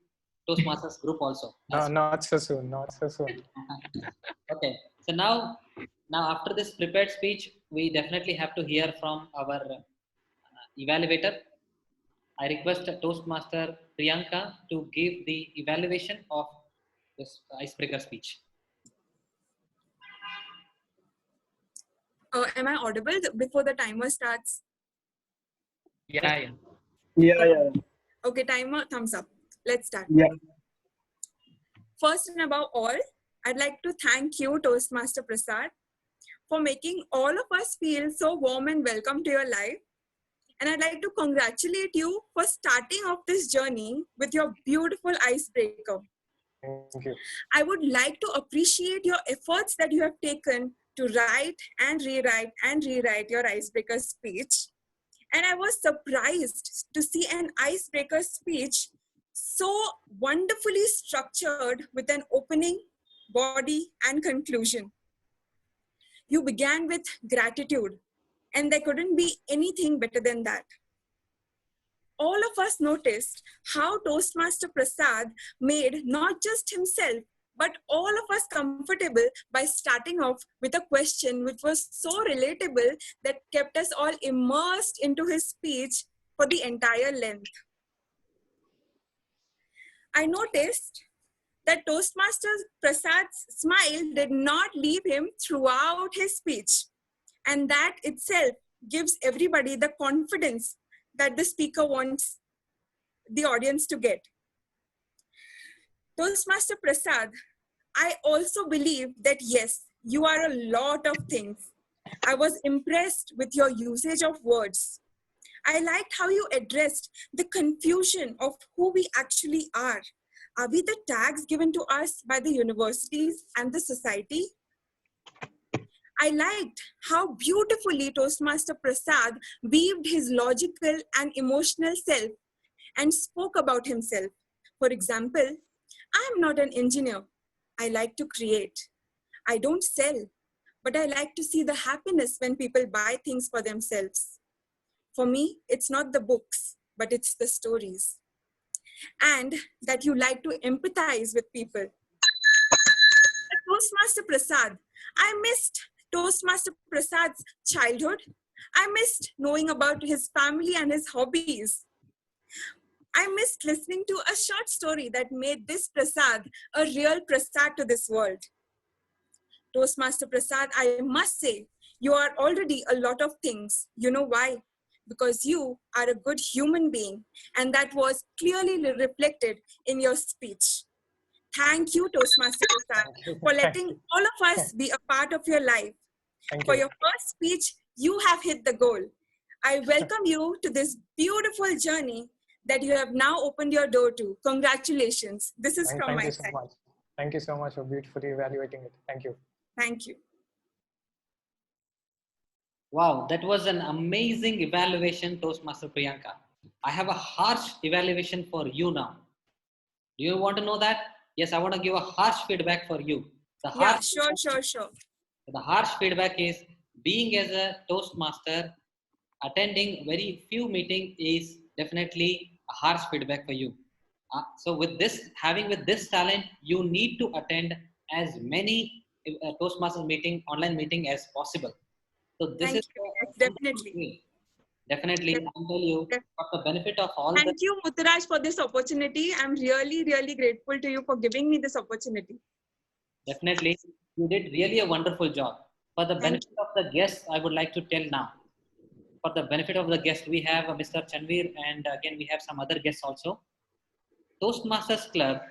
Toastmasters group also. No, not so soon. Okay, so now after this prepared speech, we definitely have to hear from our evaluator. I request Toastmaster Priyanka to give the evaluation of this icebreaker speech. Am I audible before the timer starts? Yeah. Okay, timer, thumbs up. Let's start. Yeah. First and above all, I'd like to thank you, Toastmaster Prasad, for making all of us feel so warm and welcome to your life. And I'd like to congratulate you for starting off this journey with your beautiful icebreaker. Thank you. I would like to appreciate your efforts that you have taken to write and rewrite your icebreaker speech. And I was surprised to see an icebreaker speech so wonderfully structured with an opening, body, and conclusion. You began with gratitude, and there couldn't be anything better than that. All of us noticed how Toastmaster Prasad made not just himself, but all of us comfortable by starting off with a question which was so relatable that kept us all immersed into his speech for the entire length. I noticed that Toastmaster Prasad's smile did not leave him throughout his speech. And that itself gives everybody the confidence that the speaker wants the audience to get. Toastmaster Prasad, I also believe that yes, you are a lot of things. I was impressed with your usage of words. I liked how you addressed the confusion of who we actually are. Are we the tags given to us by the universities and the society? I liked how beautifully Toastmaster Prasad weaved his logical and emotional self and spoke about himself. For example, I am not an engineer. I like to create. I don't sell, but I like to see the happiness when people buy things for themselves. For me, it's not the books, but it's the stories. And that you like to empathize with people. Toastmaster Prasad. I missed Toastmaster Prasad's childhood. I missed knowing about his family and his hobbies. I missed listening to a short story that made this Prasad a real Prasad to this world. Toastmaster Prasad, I must say, you are already a lot of things. You know why? Because you are a good human being, and that was clearly reflected in your speech. Thank you, Toastmaster Prasad, for letting all of us be a part of your life. For your first speech, you have hit the goal. I welcome you to this beautiful journey that you have now opened your door to. Congratulations. This is from my side. Thank you so much for beautifully evaluating it. Thank you. Thank you. Wow, that was an amazing evaluation, Toastmaster Priyanka. I have a harsh evaluation for you now. Do you want to know that? Yes, I want to give a harsh feedback for you. Yeah, sure. The harsh feedback is being as a Toastmaster, attending very few meetings is definitely a harsh feedback for you. So with this, having with this talent, you need to attend as many Toastmasters meeting, online meeting as possible. So this is definitely. I'll tell you for the benefit of all. Thank you, Mutturaj, for this opportunity. I'm really, really grateful to you for giving me this opportunity. Definitely, you did really a wonderful job. For the benefit of the guests, I would like to tell now. For the benefit of the guest, we have Mr. Chanveer, and again we have some other guests also. Toastmasters Club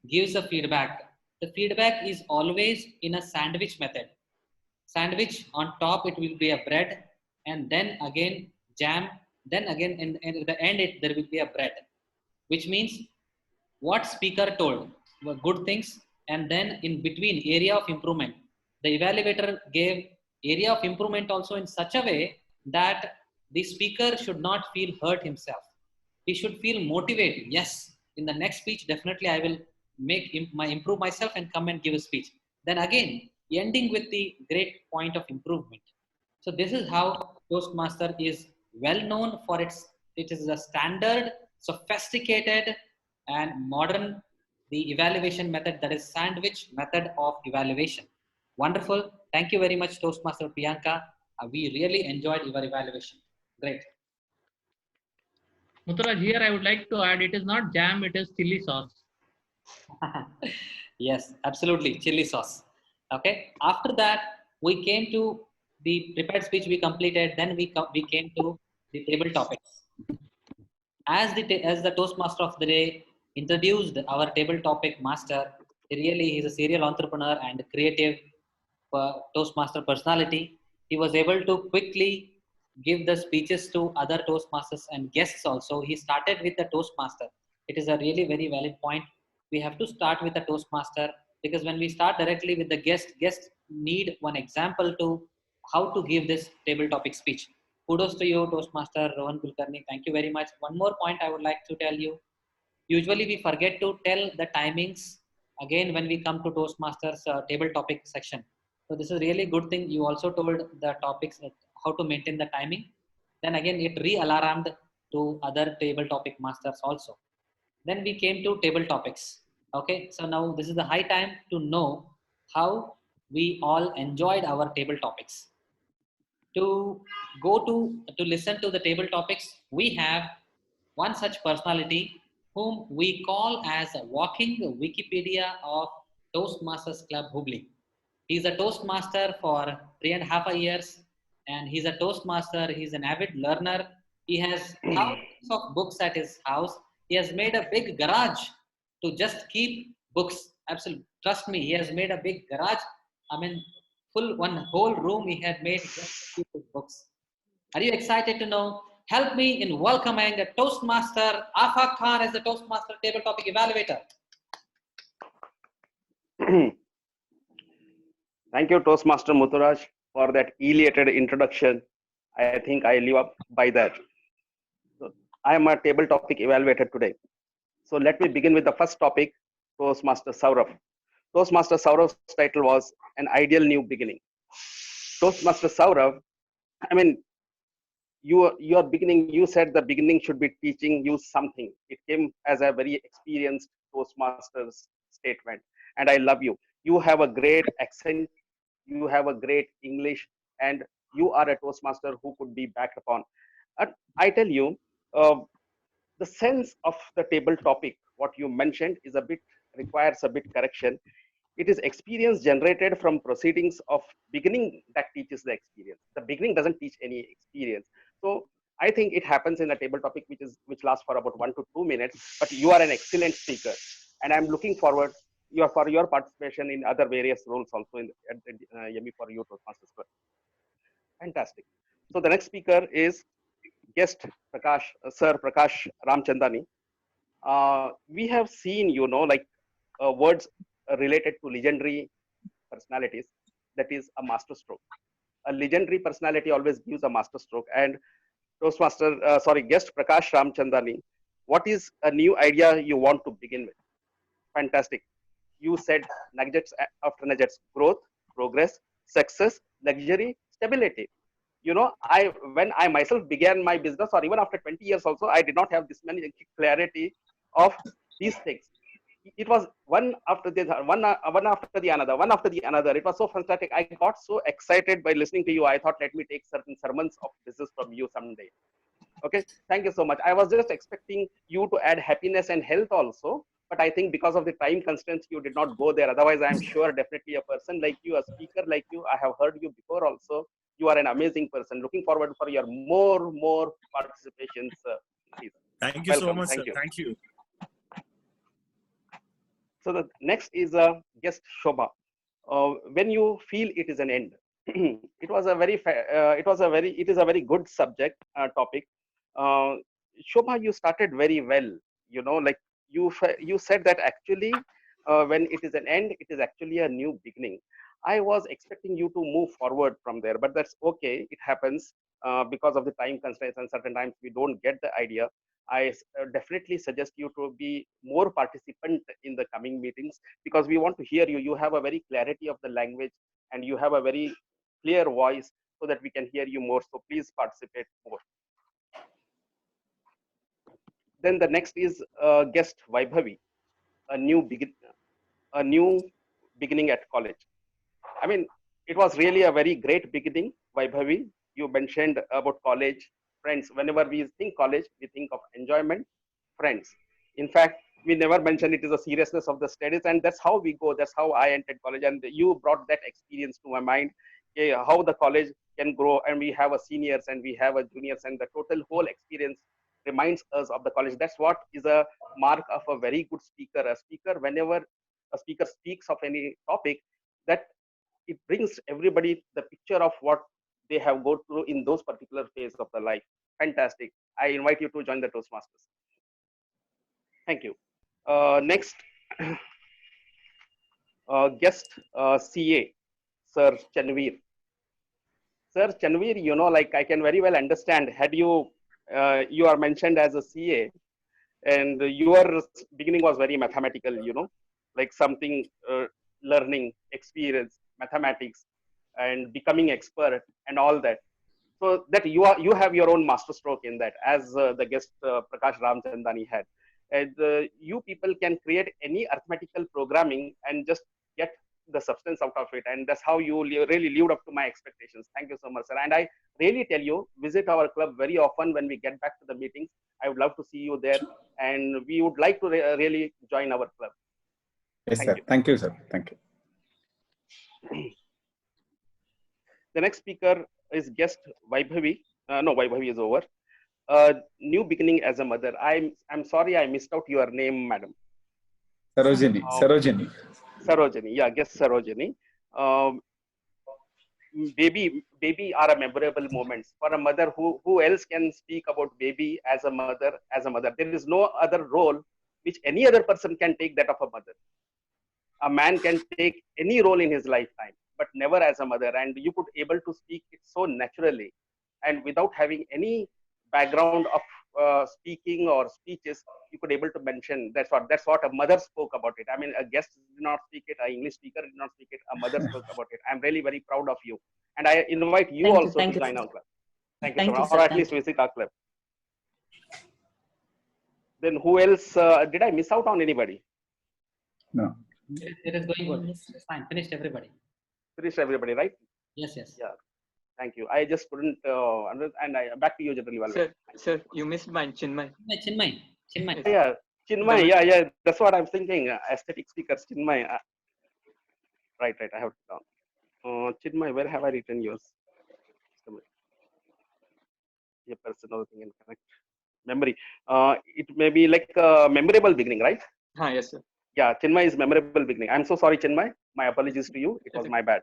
gives a feedback. The feedback is always in a sandwich method. Sandwich on top, it will be a bread, and then again jam, then again and at the end there will be a bread, which means what speaker told were good things, and then in between area of improvement. The evaluator gave area of improvement also in such a way that the speaker should not feel hurt himself. He should feel motivated. Yes, in the next speech, definitely I will improve myself and come and give a speech. Then again, ending with the great point of improvement. So this is how Toastmaster is well known for it is a standard, sophisticated and modern the evaluation method, that is sandwich method of evaluation. Wonderful. Thank you very much, Toastmaster Priyanka. We really enjoyed your evaluation. Great. Mutturaj, here I would like to add, it is not jam, it is chili sauce. Yes, absolutely. Chili sauce. Okay. After that, we came to the prepared speech we completed. Then we came to the table topics. As the Toastmaster of the day introduced our table topic master, he is a serial entrepreneur and creative Toastmaster personality. He was able to quickly give the speeches to other Toastmasters and guests also. He started with the Toastmaster. It is a really very valid point. We have to start with the Toastmaster, because when we start directly with the guests need one example to how to give this table topic speech. Kudos to you, Toastmaster Rohan Kulkarni. Thank you very much. One more point I would like to tell you. Usually we forget to tell the timings again when we come to Toastmasters table topic section. So this is really good thing. You also told the topics, how to maintain the timing. Then again, it re-alarmed to other table topic masters also. Then we came to table topics. Okay, so now this is the high time to know how we all enjoyed our table topics. To listen to the table topics, we have one such personality whom we call as a walking Wikipedia of Toastmasters Club Hubli. He's a Toastmaster for 3.5 years, and he's a Toastmaster. He's an avid learner. He has thousands of books at his house. He has made a big garage to just keep books. Absolutely, trust me, he has made a big garage. I mean, one whole room he had made just to keep his books. Are you excited to know? Help me in welcoming a Toastmaster, Afaq Khan, as the Toastmaster table topic evaluator. Thank you, Toastmaster Mutturaj, for that elated introduction. I think I live up by that. So, I am a table topic evaluator today. So let me begin with the first topic, Toastmaster Saurav. Toastmaster Saurav's title was An Ideal New Beginning. Toastmaster Saurav, your beginning, you said the beginning should be teaching you something. It came as a very experienced Toastmasters statement, and I love you. You have a great accent, you have a great English, and you are a Toastmaster who could be backed upon. And I tell you, the sense of the table topic, what you mentioned, is a bit requires a bit correction. It is experience generated from proceedings of beginning that teaches the experience. The beginning doesn't teach any experience. So I think it happens in a table topic which lasts for about 1 to 2 minutes. But you are an excellent speaker, and I'm looking forward for your participation in other various roles also in Yemi for You Toastmasters Club. Fantastic. So the next speaker is guest Prakash, Sir Prakash Ramchandani. We have seen, like words related to legendary personalities, that is a master stroke. A legendary personality always gives a master stroke. And guest Prakash Ramchandani, what is a new idea you want to begin with? Fantastic. You said nuggets after nuggets: growth, progress, success, luxury, stability. When I myself began my business, or even after 20 years also, I did not have this many clarity of these things. It was one after the other. It was so fantastic. I got so excited by listening to you. I thought, let me take certain sermons of business from you someday. Okay, thank you so much. I was just expecting you to add happiness and health also, but I think because of the time constraints, you did not go there. Otherwise, I'm sure definitely a person like you, a speaker like you, I have heard you before also. You are an amazing person. Looking forward for your more participations. Please. Thank you so much, Thank sir. you. Thank you. So the next is guest Shobha. When you feel it is an end, it is a very good subject topic. Shobha, you started very well. Like you said that actually when it is an end, it is actually a new beginning. I was expecting you to move forward from there, but that's okay. It happens because of the time constraints, and certain times we don't get the idea. I definitely suggest you to be more participant in the coming meetings, because we want to hear you. You have a very clarity of the language, and you have a very clear voice, so that we can hear you more. So please participate more. Then the next is guest Vaibhavi, a new beginning at college. I mean, it was really a very great beginning, Vaibhavi. You mentioned about college, friends. Whenever we think college, we think of enjoyment, friends. In fact, we never mention it is a seriousness of the studies, and that's how we go. That's how I entered college, and you brought that experience to my mind. How the college can grow, and we have a seniors and we have a juniors, and the total whole experience reminds us of the college. That's what is a mark of a very good speaker. A speaker, whenever a speaker speaks of any topic, that it brings everybody the picture of what they have gone through in those particular phase of the life. Fantastic. I invite you to join the Toastmasters. Thank you. Next, guest CA, Sir Chanveer. Sir Chanveer, like I can very well understand, had you are mentioned as a CA, and your beginning was very mathematical, like something learning, experience, mathematics, and becoming expert and all that. So that you have your own master stroke in that, as the guest Prakash Ramchandani had. And you people can create any arithmetical programming and just get the substance out of it, and that's how you really lived up to my expectations. Thank you so much, sir. And I really tell you, visit our club very often when we get back to the meetings. I would love to see you there, and we would like to really join our club. Yes, sir. Thank you, sir. Thank you. The next speaker is guest Vaibhavi. No, Vaibhavi is over. New beginning as a mother. I'm sorry I missed out your name, madam. Sarojini. Sarojini. Yeah, guest Sarojini. Baby are a memorable moments for a mother. Who else can speak about baby as a mother? There is no other role which any other person can take that of a mother. A man can take any role in his lifetime, but never as a mother. And you could able to speak it so naturally, and without having any background of speaking or speeches, you could able to mention that's what a mother spoke about it. I mean, a guest did not speak it, an English speaker did not speak it, a mother spoke about it. I'm really very proud of you, and I invite you also to join our club. Thank you Thank so you, much. sir. Or at Thank least visit our club. Then who else? Did I miss out on anybody? No. It is going good. It's fine. Finished everybody. Finished everybody, right? Yes, yes. Yeah. Thank you. I just couldn't understand. Back to you, General Evaluator. Sir, you missed mine, Chinmay. Chinmay. Yeah, Chinmay. Yeah. That's what I'm thinking. Aesthetic speakers, Chinmay. Right. I have it down. Chinmay, where have I written yours? A personal thing and connect memory. It may be like a memorable beginning, right? Yes, sir. Yeah, Chinmay is memorable beginning. I'm so sorry, Chinmay. My apologies to you. It was my bad.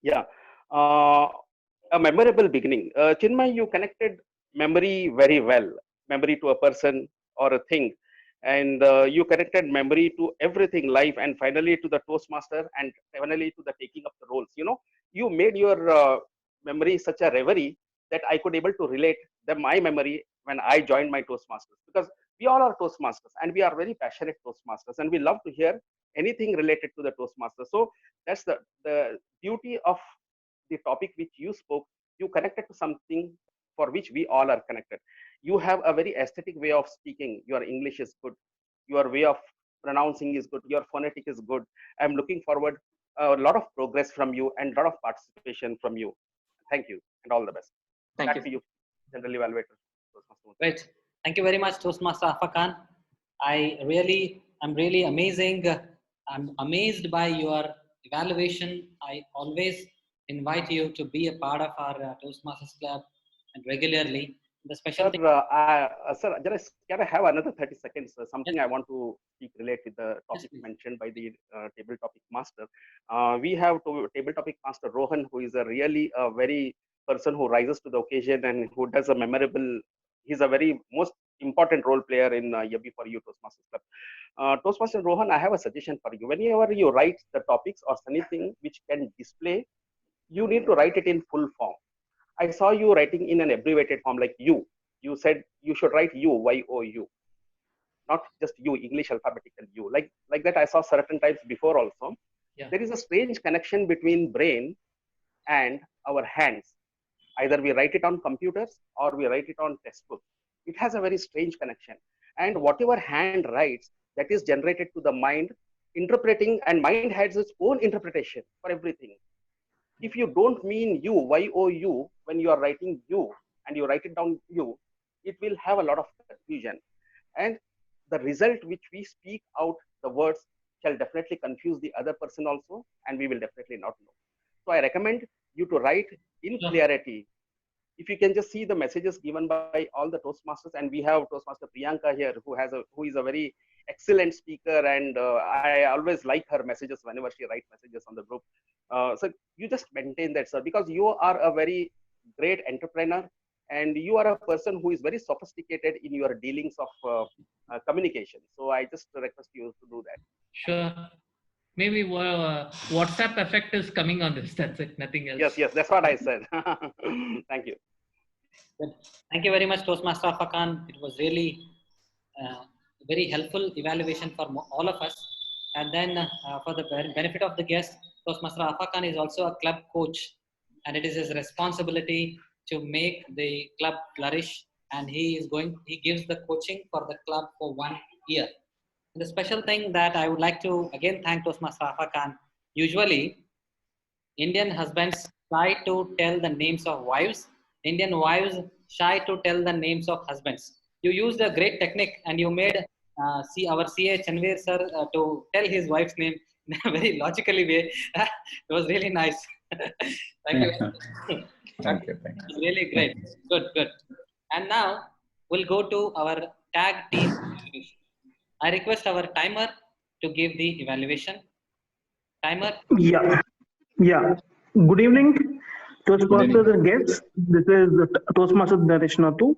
Yeah. A memorable beginning. Chinmay, you connected memory very well. Memory to a person or a thing. And you connected memory to everything, life, and finally to the Toastmaster, and finally to the taking up the roles. You made your memory such a reverie that I could able to relate my memory when I joined my Toastmasters, because we all are Toastmasters and we are very passionate Toastmasters and we love to hear anything related to the Toastmasters. So that's the beauty of the topic which you spoke. You connected to something for which we all are connected. You have a very aesthetic way of speaking. Your English is good. Your way of pronouncing is good. Your phonetic is good. I'm looking forward a lot of progress from you and a lot of participation from you. Thank you and all the best. Back to you, General Evaluator. Great. Thank you very much, Toastmaster Afa Khan. I'm really amazing. I'm amazed by your evaluation. I always invite you to be a part of our Toastmasters Club and regularly. The special thing. Sir, can I have another 30 seconds? Something I want to speak related with the topic mentioned by the table topic master. We have table topic master Rohan, who is a really very person who rises to the occasion and who does a memorable. He's a very most important role player in Yabi for You Toastmasters Club. Toastmaster Rohan, I have a suggestion for you. Whenever you write the topics or anything which can display, you need to write it in full form. I saw you writing in an abbreviated form like you. You said you should write you, Y-O-U, not just you, English alphabetical U. Like that I saw certain times before also. Yeah. There is a strange connection between brain and our hands. Either we write it on computers or we write it on textbook. It has a very strange connection. And whatever hand writes, that is generated to the mind, interpreting, and mind has its own interpretation for everything. If you don't mean you, Y-O-U, when you are writing you and you write it down you, it will have a lot of confusion. And the result which we speak out, the words, shall definitely confuse the other person also, and we will definitely not know. So I recommend you to write in clarity. If you can just see the messages given by all the Toastmasters, and we have Toastmaster Priyanka here, who is a very excellent speaker, and I always like her messages whenever she writes messages on the group. So you just maintain that, sir, because you are a very great entrepreneur and you are a person who is very sophisticated in your dealings of communication. So I just request you to do that. Sure. Maybe WhatsApp effect is coming on this. That's it. Nothing else. Yes, that's what I said. Thank you. Good. Thank you very much, Toastmaster Afa Khan. It was really very helpful evaluation for all of us. And then for the benefit of the guests, Toastmaster Afa Khan is also a club coach, and it is his responsibility to make the club flourish. And he gives the coaching for the club for 1 year. And the special thing that I would like to again thank Toastmaster Afa Khan. Usually, Indian husbands try to tell the names of wives. Indian wives shy to tell the names of husbands. You used a great technique and you made our CA Chanveer sir to tell his wife's name in a very logically way. It was really nice. Thank you. Thank you. It was really great. Good. And now we'll go to our tag team. I request our timer to give the evaluation. Timer. Yeah. Good evening, Toastmasters and guests. This is Toastmaster Nareshnatu.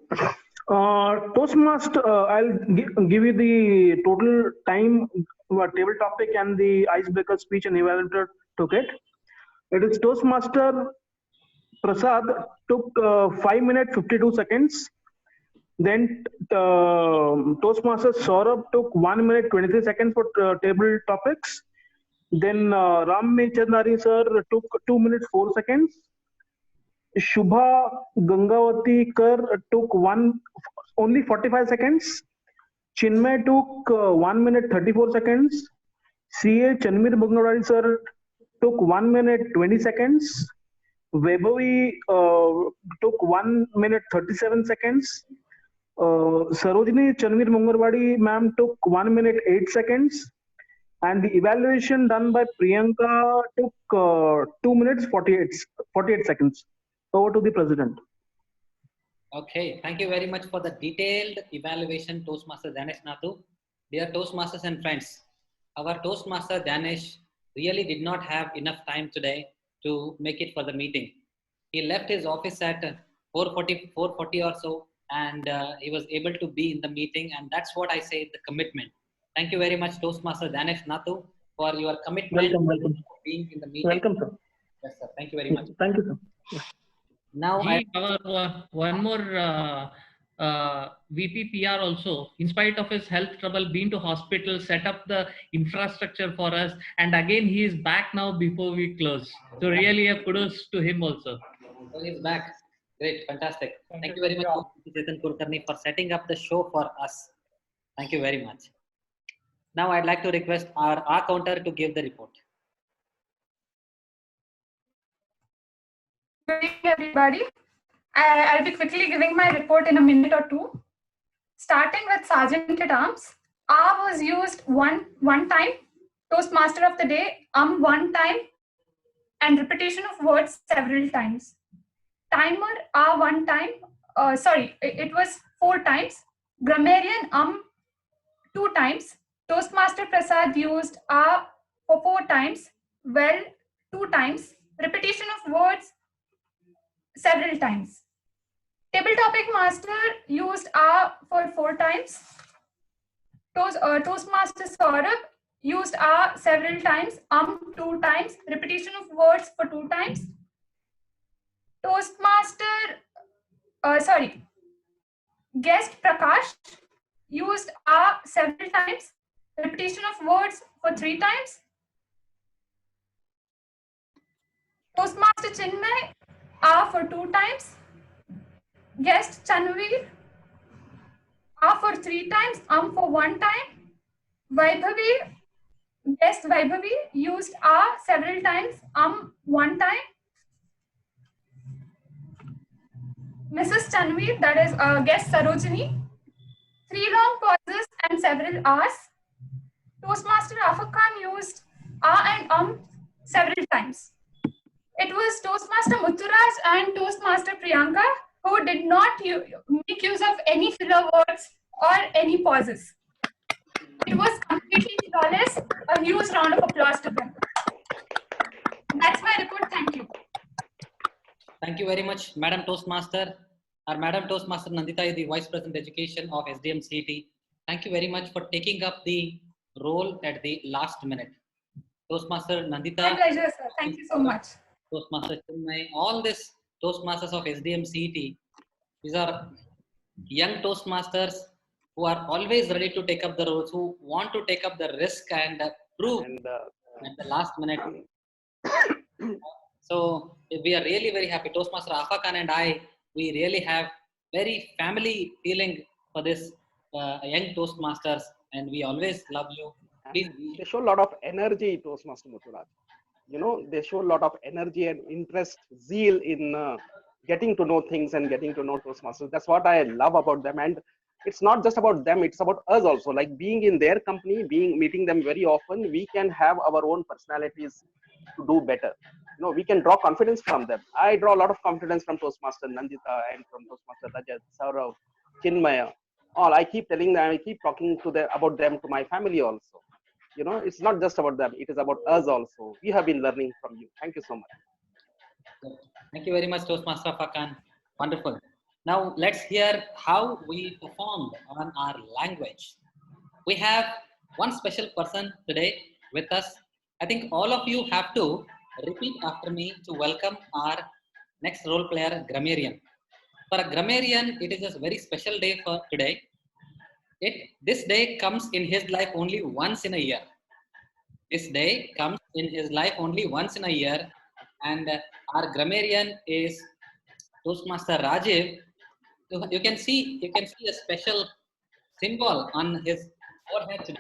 Toastmaster, I'll give you the total time, table topic, and the icebreaker speech and evaluator took it. It is Toastmaster Prasad took 5 minutes 52 seconds. Then Toastmaster Saurabh took 1 minute 23 seconds for table topics. Then Ram Chandari sir took 2 minutes 4 seconds. Shubha Gangavati Kar took only 45 seconds. Chinmay took 1 minute 34 seconds. CA Chanmir Bhangadwadi sir took 1 minute 20 seconds. Vaibhavi took 1 minute 37 seconds. Sarojini Chanmir Bhangadwadi ma'am took 1 minute 8 seconds. And the evaluation done by Priyanka took 2 minutes 48 seconds. Over to the president. Okay, thank you very much for the detailed evaluation, Toastmaster Danesh Nathu. Dear Toastmasters and friends, our Toastmaster Danesh really did not have enough time today to make it for the meeting. He left his office at 4:40 or so, and he was able to be in the meeting, and that's what I say, the commitment. Thank you very much, Toastmaster Danesh Nathu, for your commitment Welcome. for being in the meeting. Welcome, sir. Yes, sir. Thank you very much. Thank you, sir. Now, our one more VP PR also, in spite of his health trouble, been to hospital, set up the infrastructure for us, and again he is back now before we close. So really a kudos to him also. So he's back. Great, fantastic. Thank you very much, Chetan Kulkarni, for setting up the show for us. Thank you very much. Now I'd like to request our counter to give the report. Good evening, everybody. I'll be quickly giving my report in a minute or two. Starting with Sergeant at Arms, R was used one time, Toastmaster of the day, one time, and repetition of words several times. Timer, R one time, it was 4 times. Grammarian, 2 times. Toastmaster Prasad used R for 4 times, well 2 times. Repetition of words several times. Table Topic Master used R for 4 times. Toastmaster Saurabh used R several times, 2 times. Repetition of words for 2 times. Guest Prakash used R several times. Repetition of words for 3 times. Toastmaster Chinmay, R for 2 times. Guest Chanveer, R for 3 times, for 1 time. Guest Vaibhavi used R several times, 1 time. Mrs. Chanveer, that is guest Sarojini, 3 long pauses and several R's. Toastmaster Afaq Khan used R and several times. It was Toastmaster Mutturaj and Toastmaster Priyanka who did not make use of any filler words or any pauses. It was completely flawless. A huge round of applause to them. That's my report. Thank you. Thank you very much, Madam Toastmaster. Our Madam Toastmaster Nandita is the Vice President Education of SDM CET. Thank you very much for taking up the role at the last minute. Toastmaster Nandita. My pleasure, sir. Thank you so much. Toastmaster Chinmay, all these Toastmasters of SDM CET, these are young Toastmasters who are always ready to take up the roles, who want to take up the risk and prove at the last minute. So we are really very happy. Toastmaster Afaq Khan and I, we really have very family feeling for this young Toastmasters, and we always love you. Please. They show a lot of energy, Toastmaster Mutturaj. You know, they show a lot of energy and interest, zeal in getting to know things and getting to know Toastmasters. That's what I love about them. And it's not just about them, it's about us also. Like being in their company, meeting them very often, we can have our own personalities to do better. You know, we can draw confidence from them. I draw a lot of confidence from Toastmaster Nandita and from Toastmaster Rajat, Saurav, Chinmaya. All I keep telling them, I keep talking to them about them to my family also. You know, it's not just about them, it is about us also. We have been learning from you. Thank you so much. Thank you very much, Toastmaster Afaq Khan. Wonderful. Now let's hear how we performed on our language. We have one special person today with us. I think all of you have to repeat after me to welcome our next role player, Grammarian. For a Grammarian, it is a very special day for today. This day comes in his life only once in a year. This day comes in his life only once in a year, and our Grammarian is Toastmaster Rajiv, you can see a special symbol on his forehead today.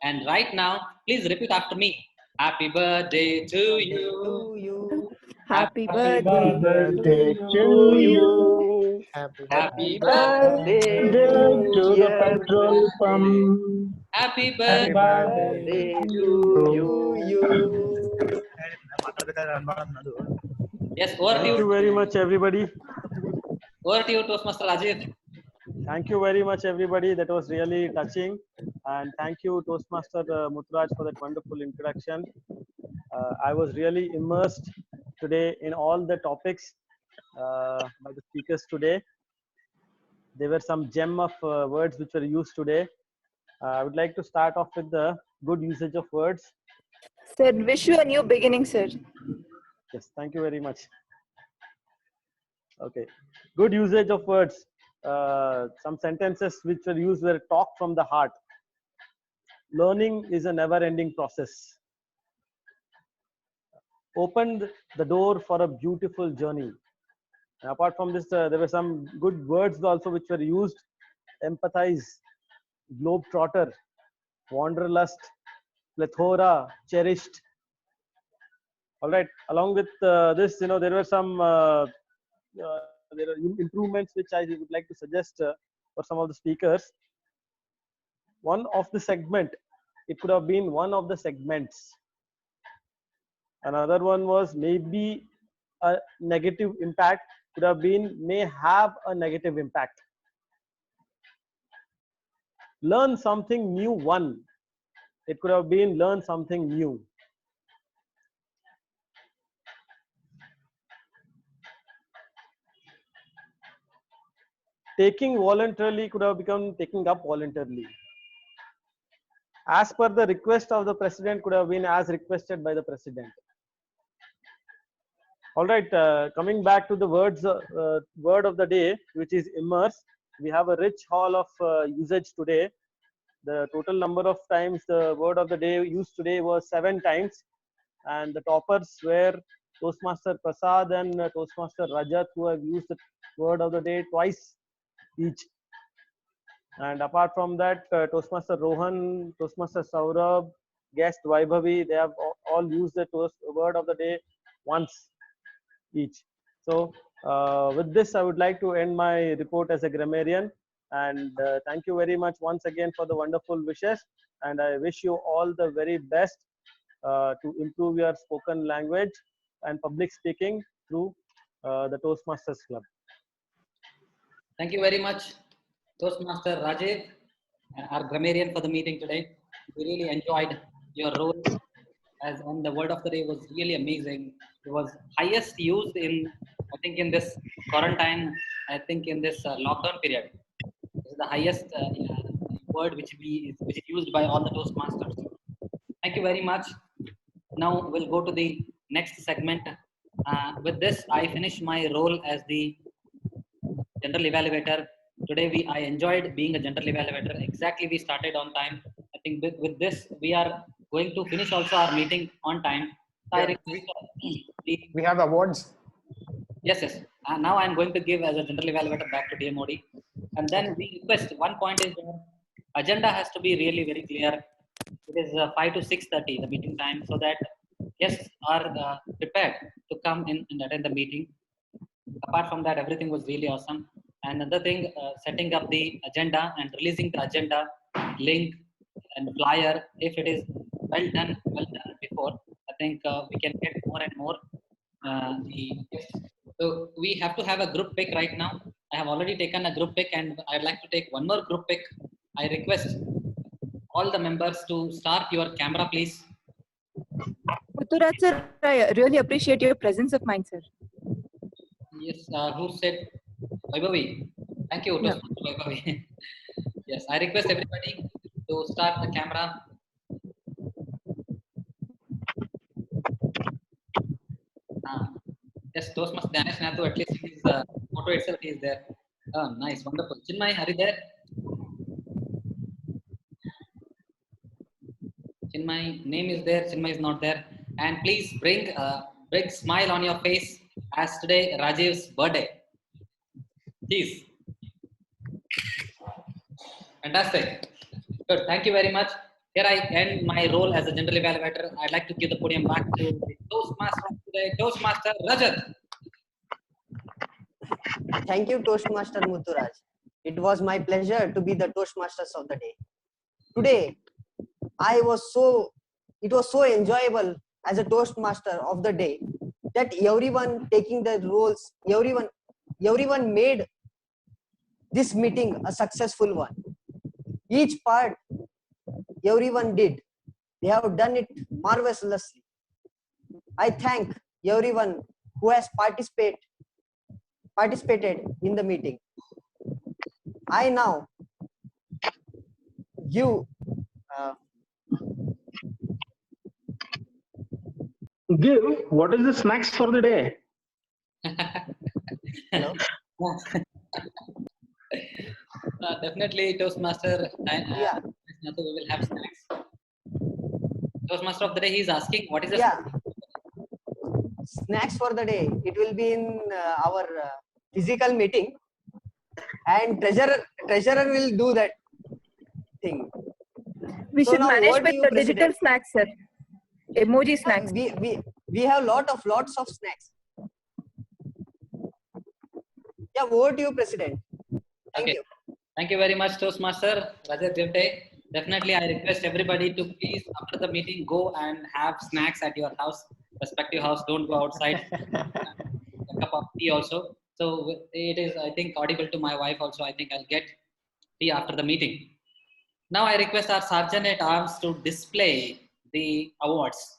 And right now, please repeat after me. Happy birthday to you. Happy Happy birthday birthday to you. Happy Birthday to the petrol pump. Happy Happy birthday birthday to you. Yes, over to Thank you you. very much, everybody. Over to you, Toastmaster Rajiv. Thank you very much, everybody. That was really touching. And thank you, Toastmaster Mutturaj, for that wonderful introduction. I was really immersed today in all the topics by the speakers today. There were some gem of words which were used today. I would like to start off with the good usage of words. Sir, wish you a new beginning, sir. Yes, thank you very much. Okay, good usage of words. Some sentences which were used were talk from the heart. Learning is a never-ending process. Opened the door for a beautiful journey. And apart from this, there were some good words also which were used. Empathize, globetrotter, wanderlust, plethora, cherished. All right. Along with this, there were some there are improvements which I would like to suggest for some of the speakers. One of the segment, it could have been one of the segments. Another one was maybe a negative impact, could have been may have a negative impact. Learn something new, one. It could have been learn something new. Taking voluntarily could have become taking up voluntarily. As per the request of the president could have been as requested by the president. All right, coming back to the word of the day, which is immerse. We have a rich haul of usage today. The total number of times the word of the day used today was 7 times. And the toppers were Toastmaster Prasad and Toastmaster Rajat, who have used the word of the day twice each. And apart from that, Toastmaster Rohan, Toastmaster Saurabh, guest Vaibhavi, they have all used the word of the day once each. So with this, I would like to end my report as a grammarian. And thank you very much once again for the wonderful wishes. And I wish you all the very best to improve your spoken language and public speaking through the Toastmasters Club. Thank you very much, Toastmaster Rajiv, our grammarian for the meeting today. We really enjoyed your role as on the word of the day was really amazing. It was highest used in, I think, in this quarantine, I think in this lockdown period. This is the highest word which is used by all the Toastmasters. Thank you very much. Now we'll go to the next segment. With this, I finish my role as the general evaluator. Today, I enjoyed being a general evaluator. Exactly, we started on time. I think with this, we are going to finish also our meeting on time. Yeah, we have awards. Yes. Now I'm going to give as a general evaluator back to DMOD. And then we request, one point is agenda has to be really very clear. It is 5 to 6:30, the meeting time, so that guests are prepared to come in and attend the meeting. Apart from that, everything was really awesome. And another thing, setting up the agenda and releasing the agenda link and flyer, if it is well done before, I think we can get more and more So we have to have a group pick right now. I have already taken a group pick and I'd like to take one more group pick. I request all the members to start your camera, please. Mutturaj sir, I really appreciate your presence of mind, sir. Yes, who said? Vaibhavi. Thank you, Yeah. Vaibhavi. Yes, I request everybody to start the camera. Yes, Toastmaster Danesh Nathu, at least his photo itself is there. Oh, nice, wonderful. Chinmay, are you there? Chinmay, name is there, Chinmay is not there. And please bring a big smile on your face as today Rajiv's birthday. Cheese. Fantastic. Good. Thank you very much. Here I end my role as a general evaluator. I'd like to give the podium back to the Toastmaster of today, Toastmaster Rajat. Thank you, Toastmaster Mutturaj. It was my pleasure to be the Toastmasters of the day. Today, it was so enjoyable as a Toastmaster of the day that everyone taking the roles, everyone made this meeting a successful one. Each part, everyone did. They have done it marvelously. I thank everyone who has participated in the meeting. I now give what is the snacks for the day? Hello. Definitely, Toastmaster. Yeah. We will have snacks. Toastmaster of the day, he is asking, what is the snacks for the day? It will be in our physical meeting, and treasurer will do that thing. We should manage with the digital snacks, sir. Emoji snacks. We have lots of snacks. Yeah, over to you, President. Thank you. Thank you very much, Toastmaster Rajat Devte. Definitely, I request everybody to please, after the meeting, go and have snacks at your house, respective house. Don't go outside. A cup of tea also. So it is, I think, audible to my wife also. I think I'll get tea after the meeting. Now I request our Sergeant at Arms to display the awards.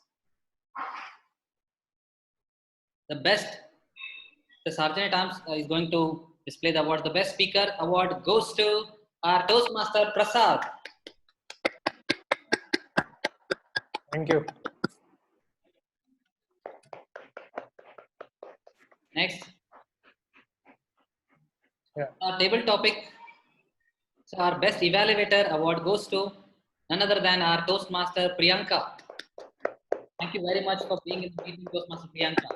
The Sergeant at Arms is going to display the award. The best speaker award goes to our Toastmaster Prasad. Thank you. Next. Our table topic. So our best evaluator award goes to none other than our Toastmaster Priyanka. Thank you very much for being in the meeting, Toastmaster Priyanka.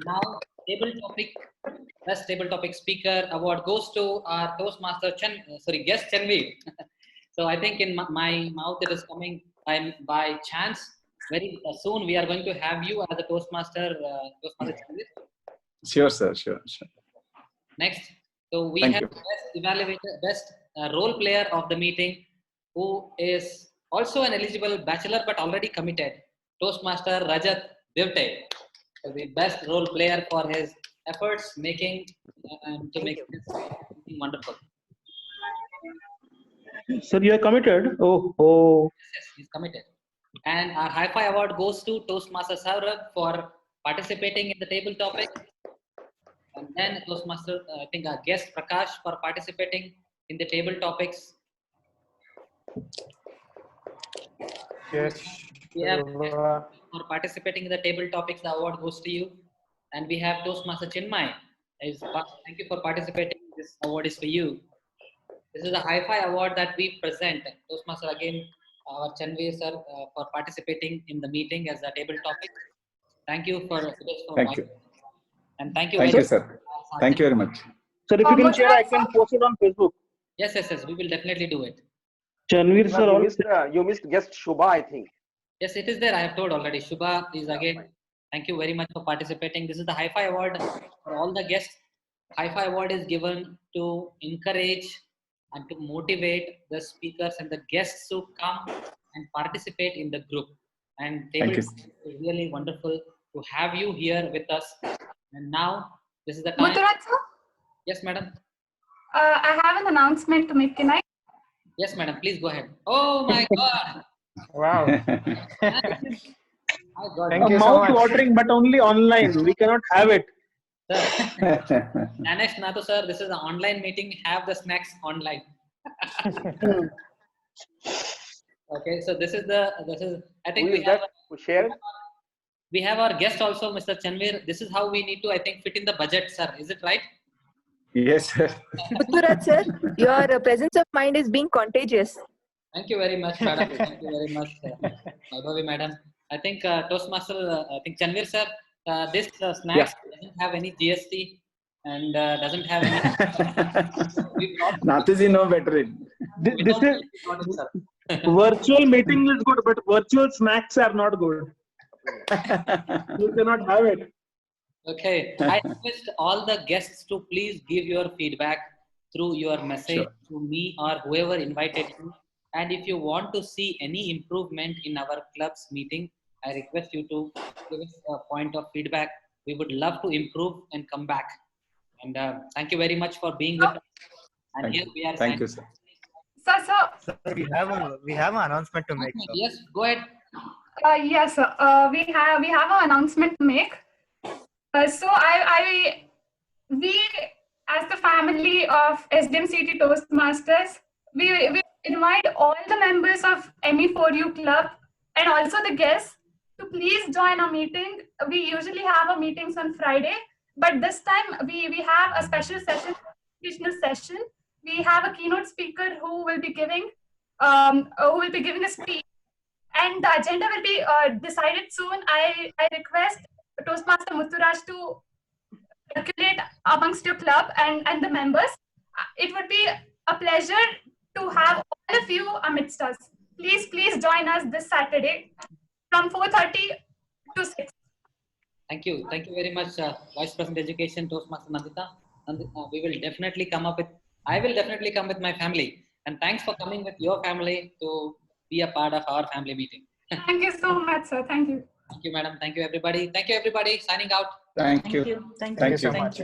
Now, best table topic speaker award goes to our Toastmaster guest Chanvi. So I think in my mouth it is coming by chance. Very soon we are going to have you as a Toastmaster. Chanvi. Sure, sir. Sure. Next, so we have best evaluator, best role player of the meeting, who is also an eligible bachelor but already committed, Toastmaster Rajat Devte. The best role player for his efforts making to make this wonderful. Sir, you are committed. Oh. Yes, he's committed. And our high-fi award goes to Toastmaster Saurabh for participating in the table topic. And then Toastmaster, I think our guest Prakash for participating in the table topics. Yes. We have for participating in the table topics, the award goes to you. And we have Toastmaster Chinmay. Thank you for participating. This award is for you. This is a high-fi award that we present. Toastmaster again, our Chanvi sir, for participating in the meeting as a table topic. Thank you for Thank you. And thank you. Thank you, sir. Thank you very much. Sir, if you can share, I can post it on Facebook. Yes. We will definitely do it. Chanveer sir, you missed guest Shubha, I think. Yes, it is there. I have told already. Shubha is again. Thank you very much for participating. This is the Hi-Fi Award for all the guests. Hi-Fi Award is given to encourage and to motivate the speakers and the guests to come and participate in the group. And table is really wonderful to have you here with us. And now this is the time. Mutturaj sir? Yes, madam. I have an announcement to make. Can I? Yes, madam. Please go ahead. Oh my God. Wow. Thank you so much. Mouth-watering, but only online. We cannot have it. Ganesh Nathu sir, this is an online meeting. Have the snacks online. Okay, so this is I think we have our guest also, Mr. Chanveer. This is how we need to, I think, fit in the budget, sir. Is it right? Yes, sir. Mutturaj sir, your presence of mind is being contagious. Thank you very much, madam. Thank you very much, Vaibhavi, madam. I think Toastmaster, I think Chanveer sir, this snacks doesn't have any GST. and doesn't have any. Not is no better. This is virtual meeting is good, but virtual snacks are not good. You cannot have it. Okay, I request all the guests to please give your feedback through your message to me or whoever invited you. And if you want to see any improvement in our club's meeting, I request you to give us a point of feedback. We would love to improve and come back. And thank you very much for being with us. And Thank here you. we are. Thank you, sir. Sir, Sir, we have an announcement to make. Sir. Yes, go ahead. yes, sir. We have an announcement to make. So we as the family of SDMCT Toastmasters, we invite all the members of ME4U club and also the guests to please join our meeting. We usually have our meetings on Friday, but this time we have a special session, session. We have a keynote speaker who will be giving a speech, and the agenda will be decided soon. I request Toastmaster Mutturaj to circulate amongst your club and the members. It would be a pleasure to have all of you amidst us. Please join us this Saturday from 4:30 to 6. Thank you very much, Vice President Education Toastmaster Nandita. We will definitely come up with. I will definitely come with my family. And thanks for coming with your family to be a part of our family meeting. Thank you so much, sir. Thank you. Thank you, madam. Thank you, everybody. Thank you, everybody. Signing out. Thank you. Thank you so much.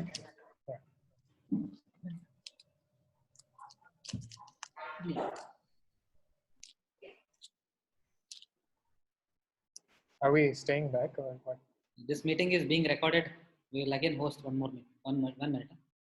Are we staying back or what? This meeting is being recorded. We will again host one minute.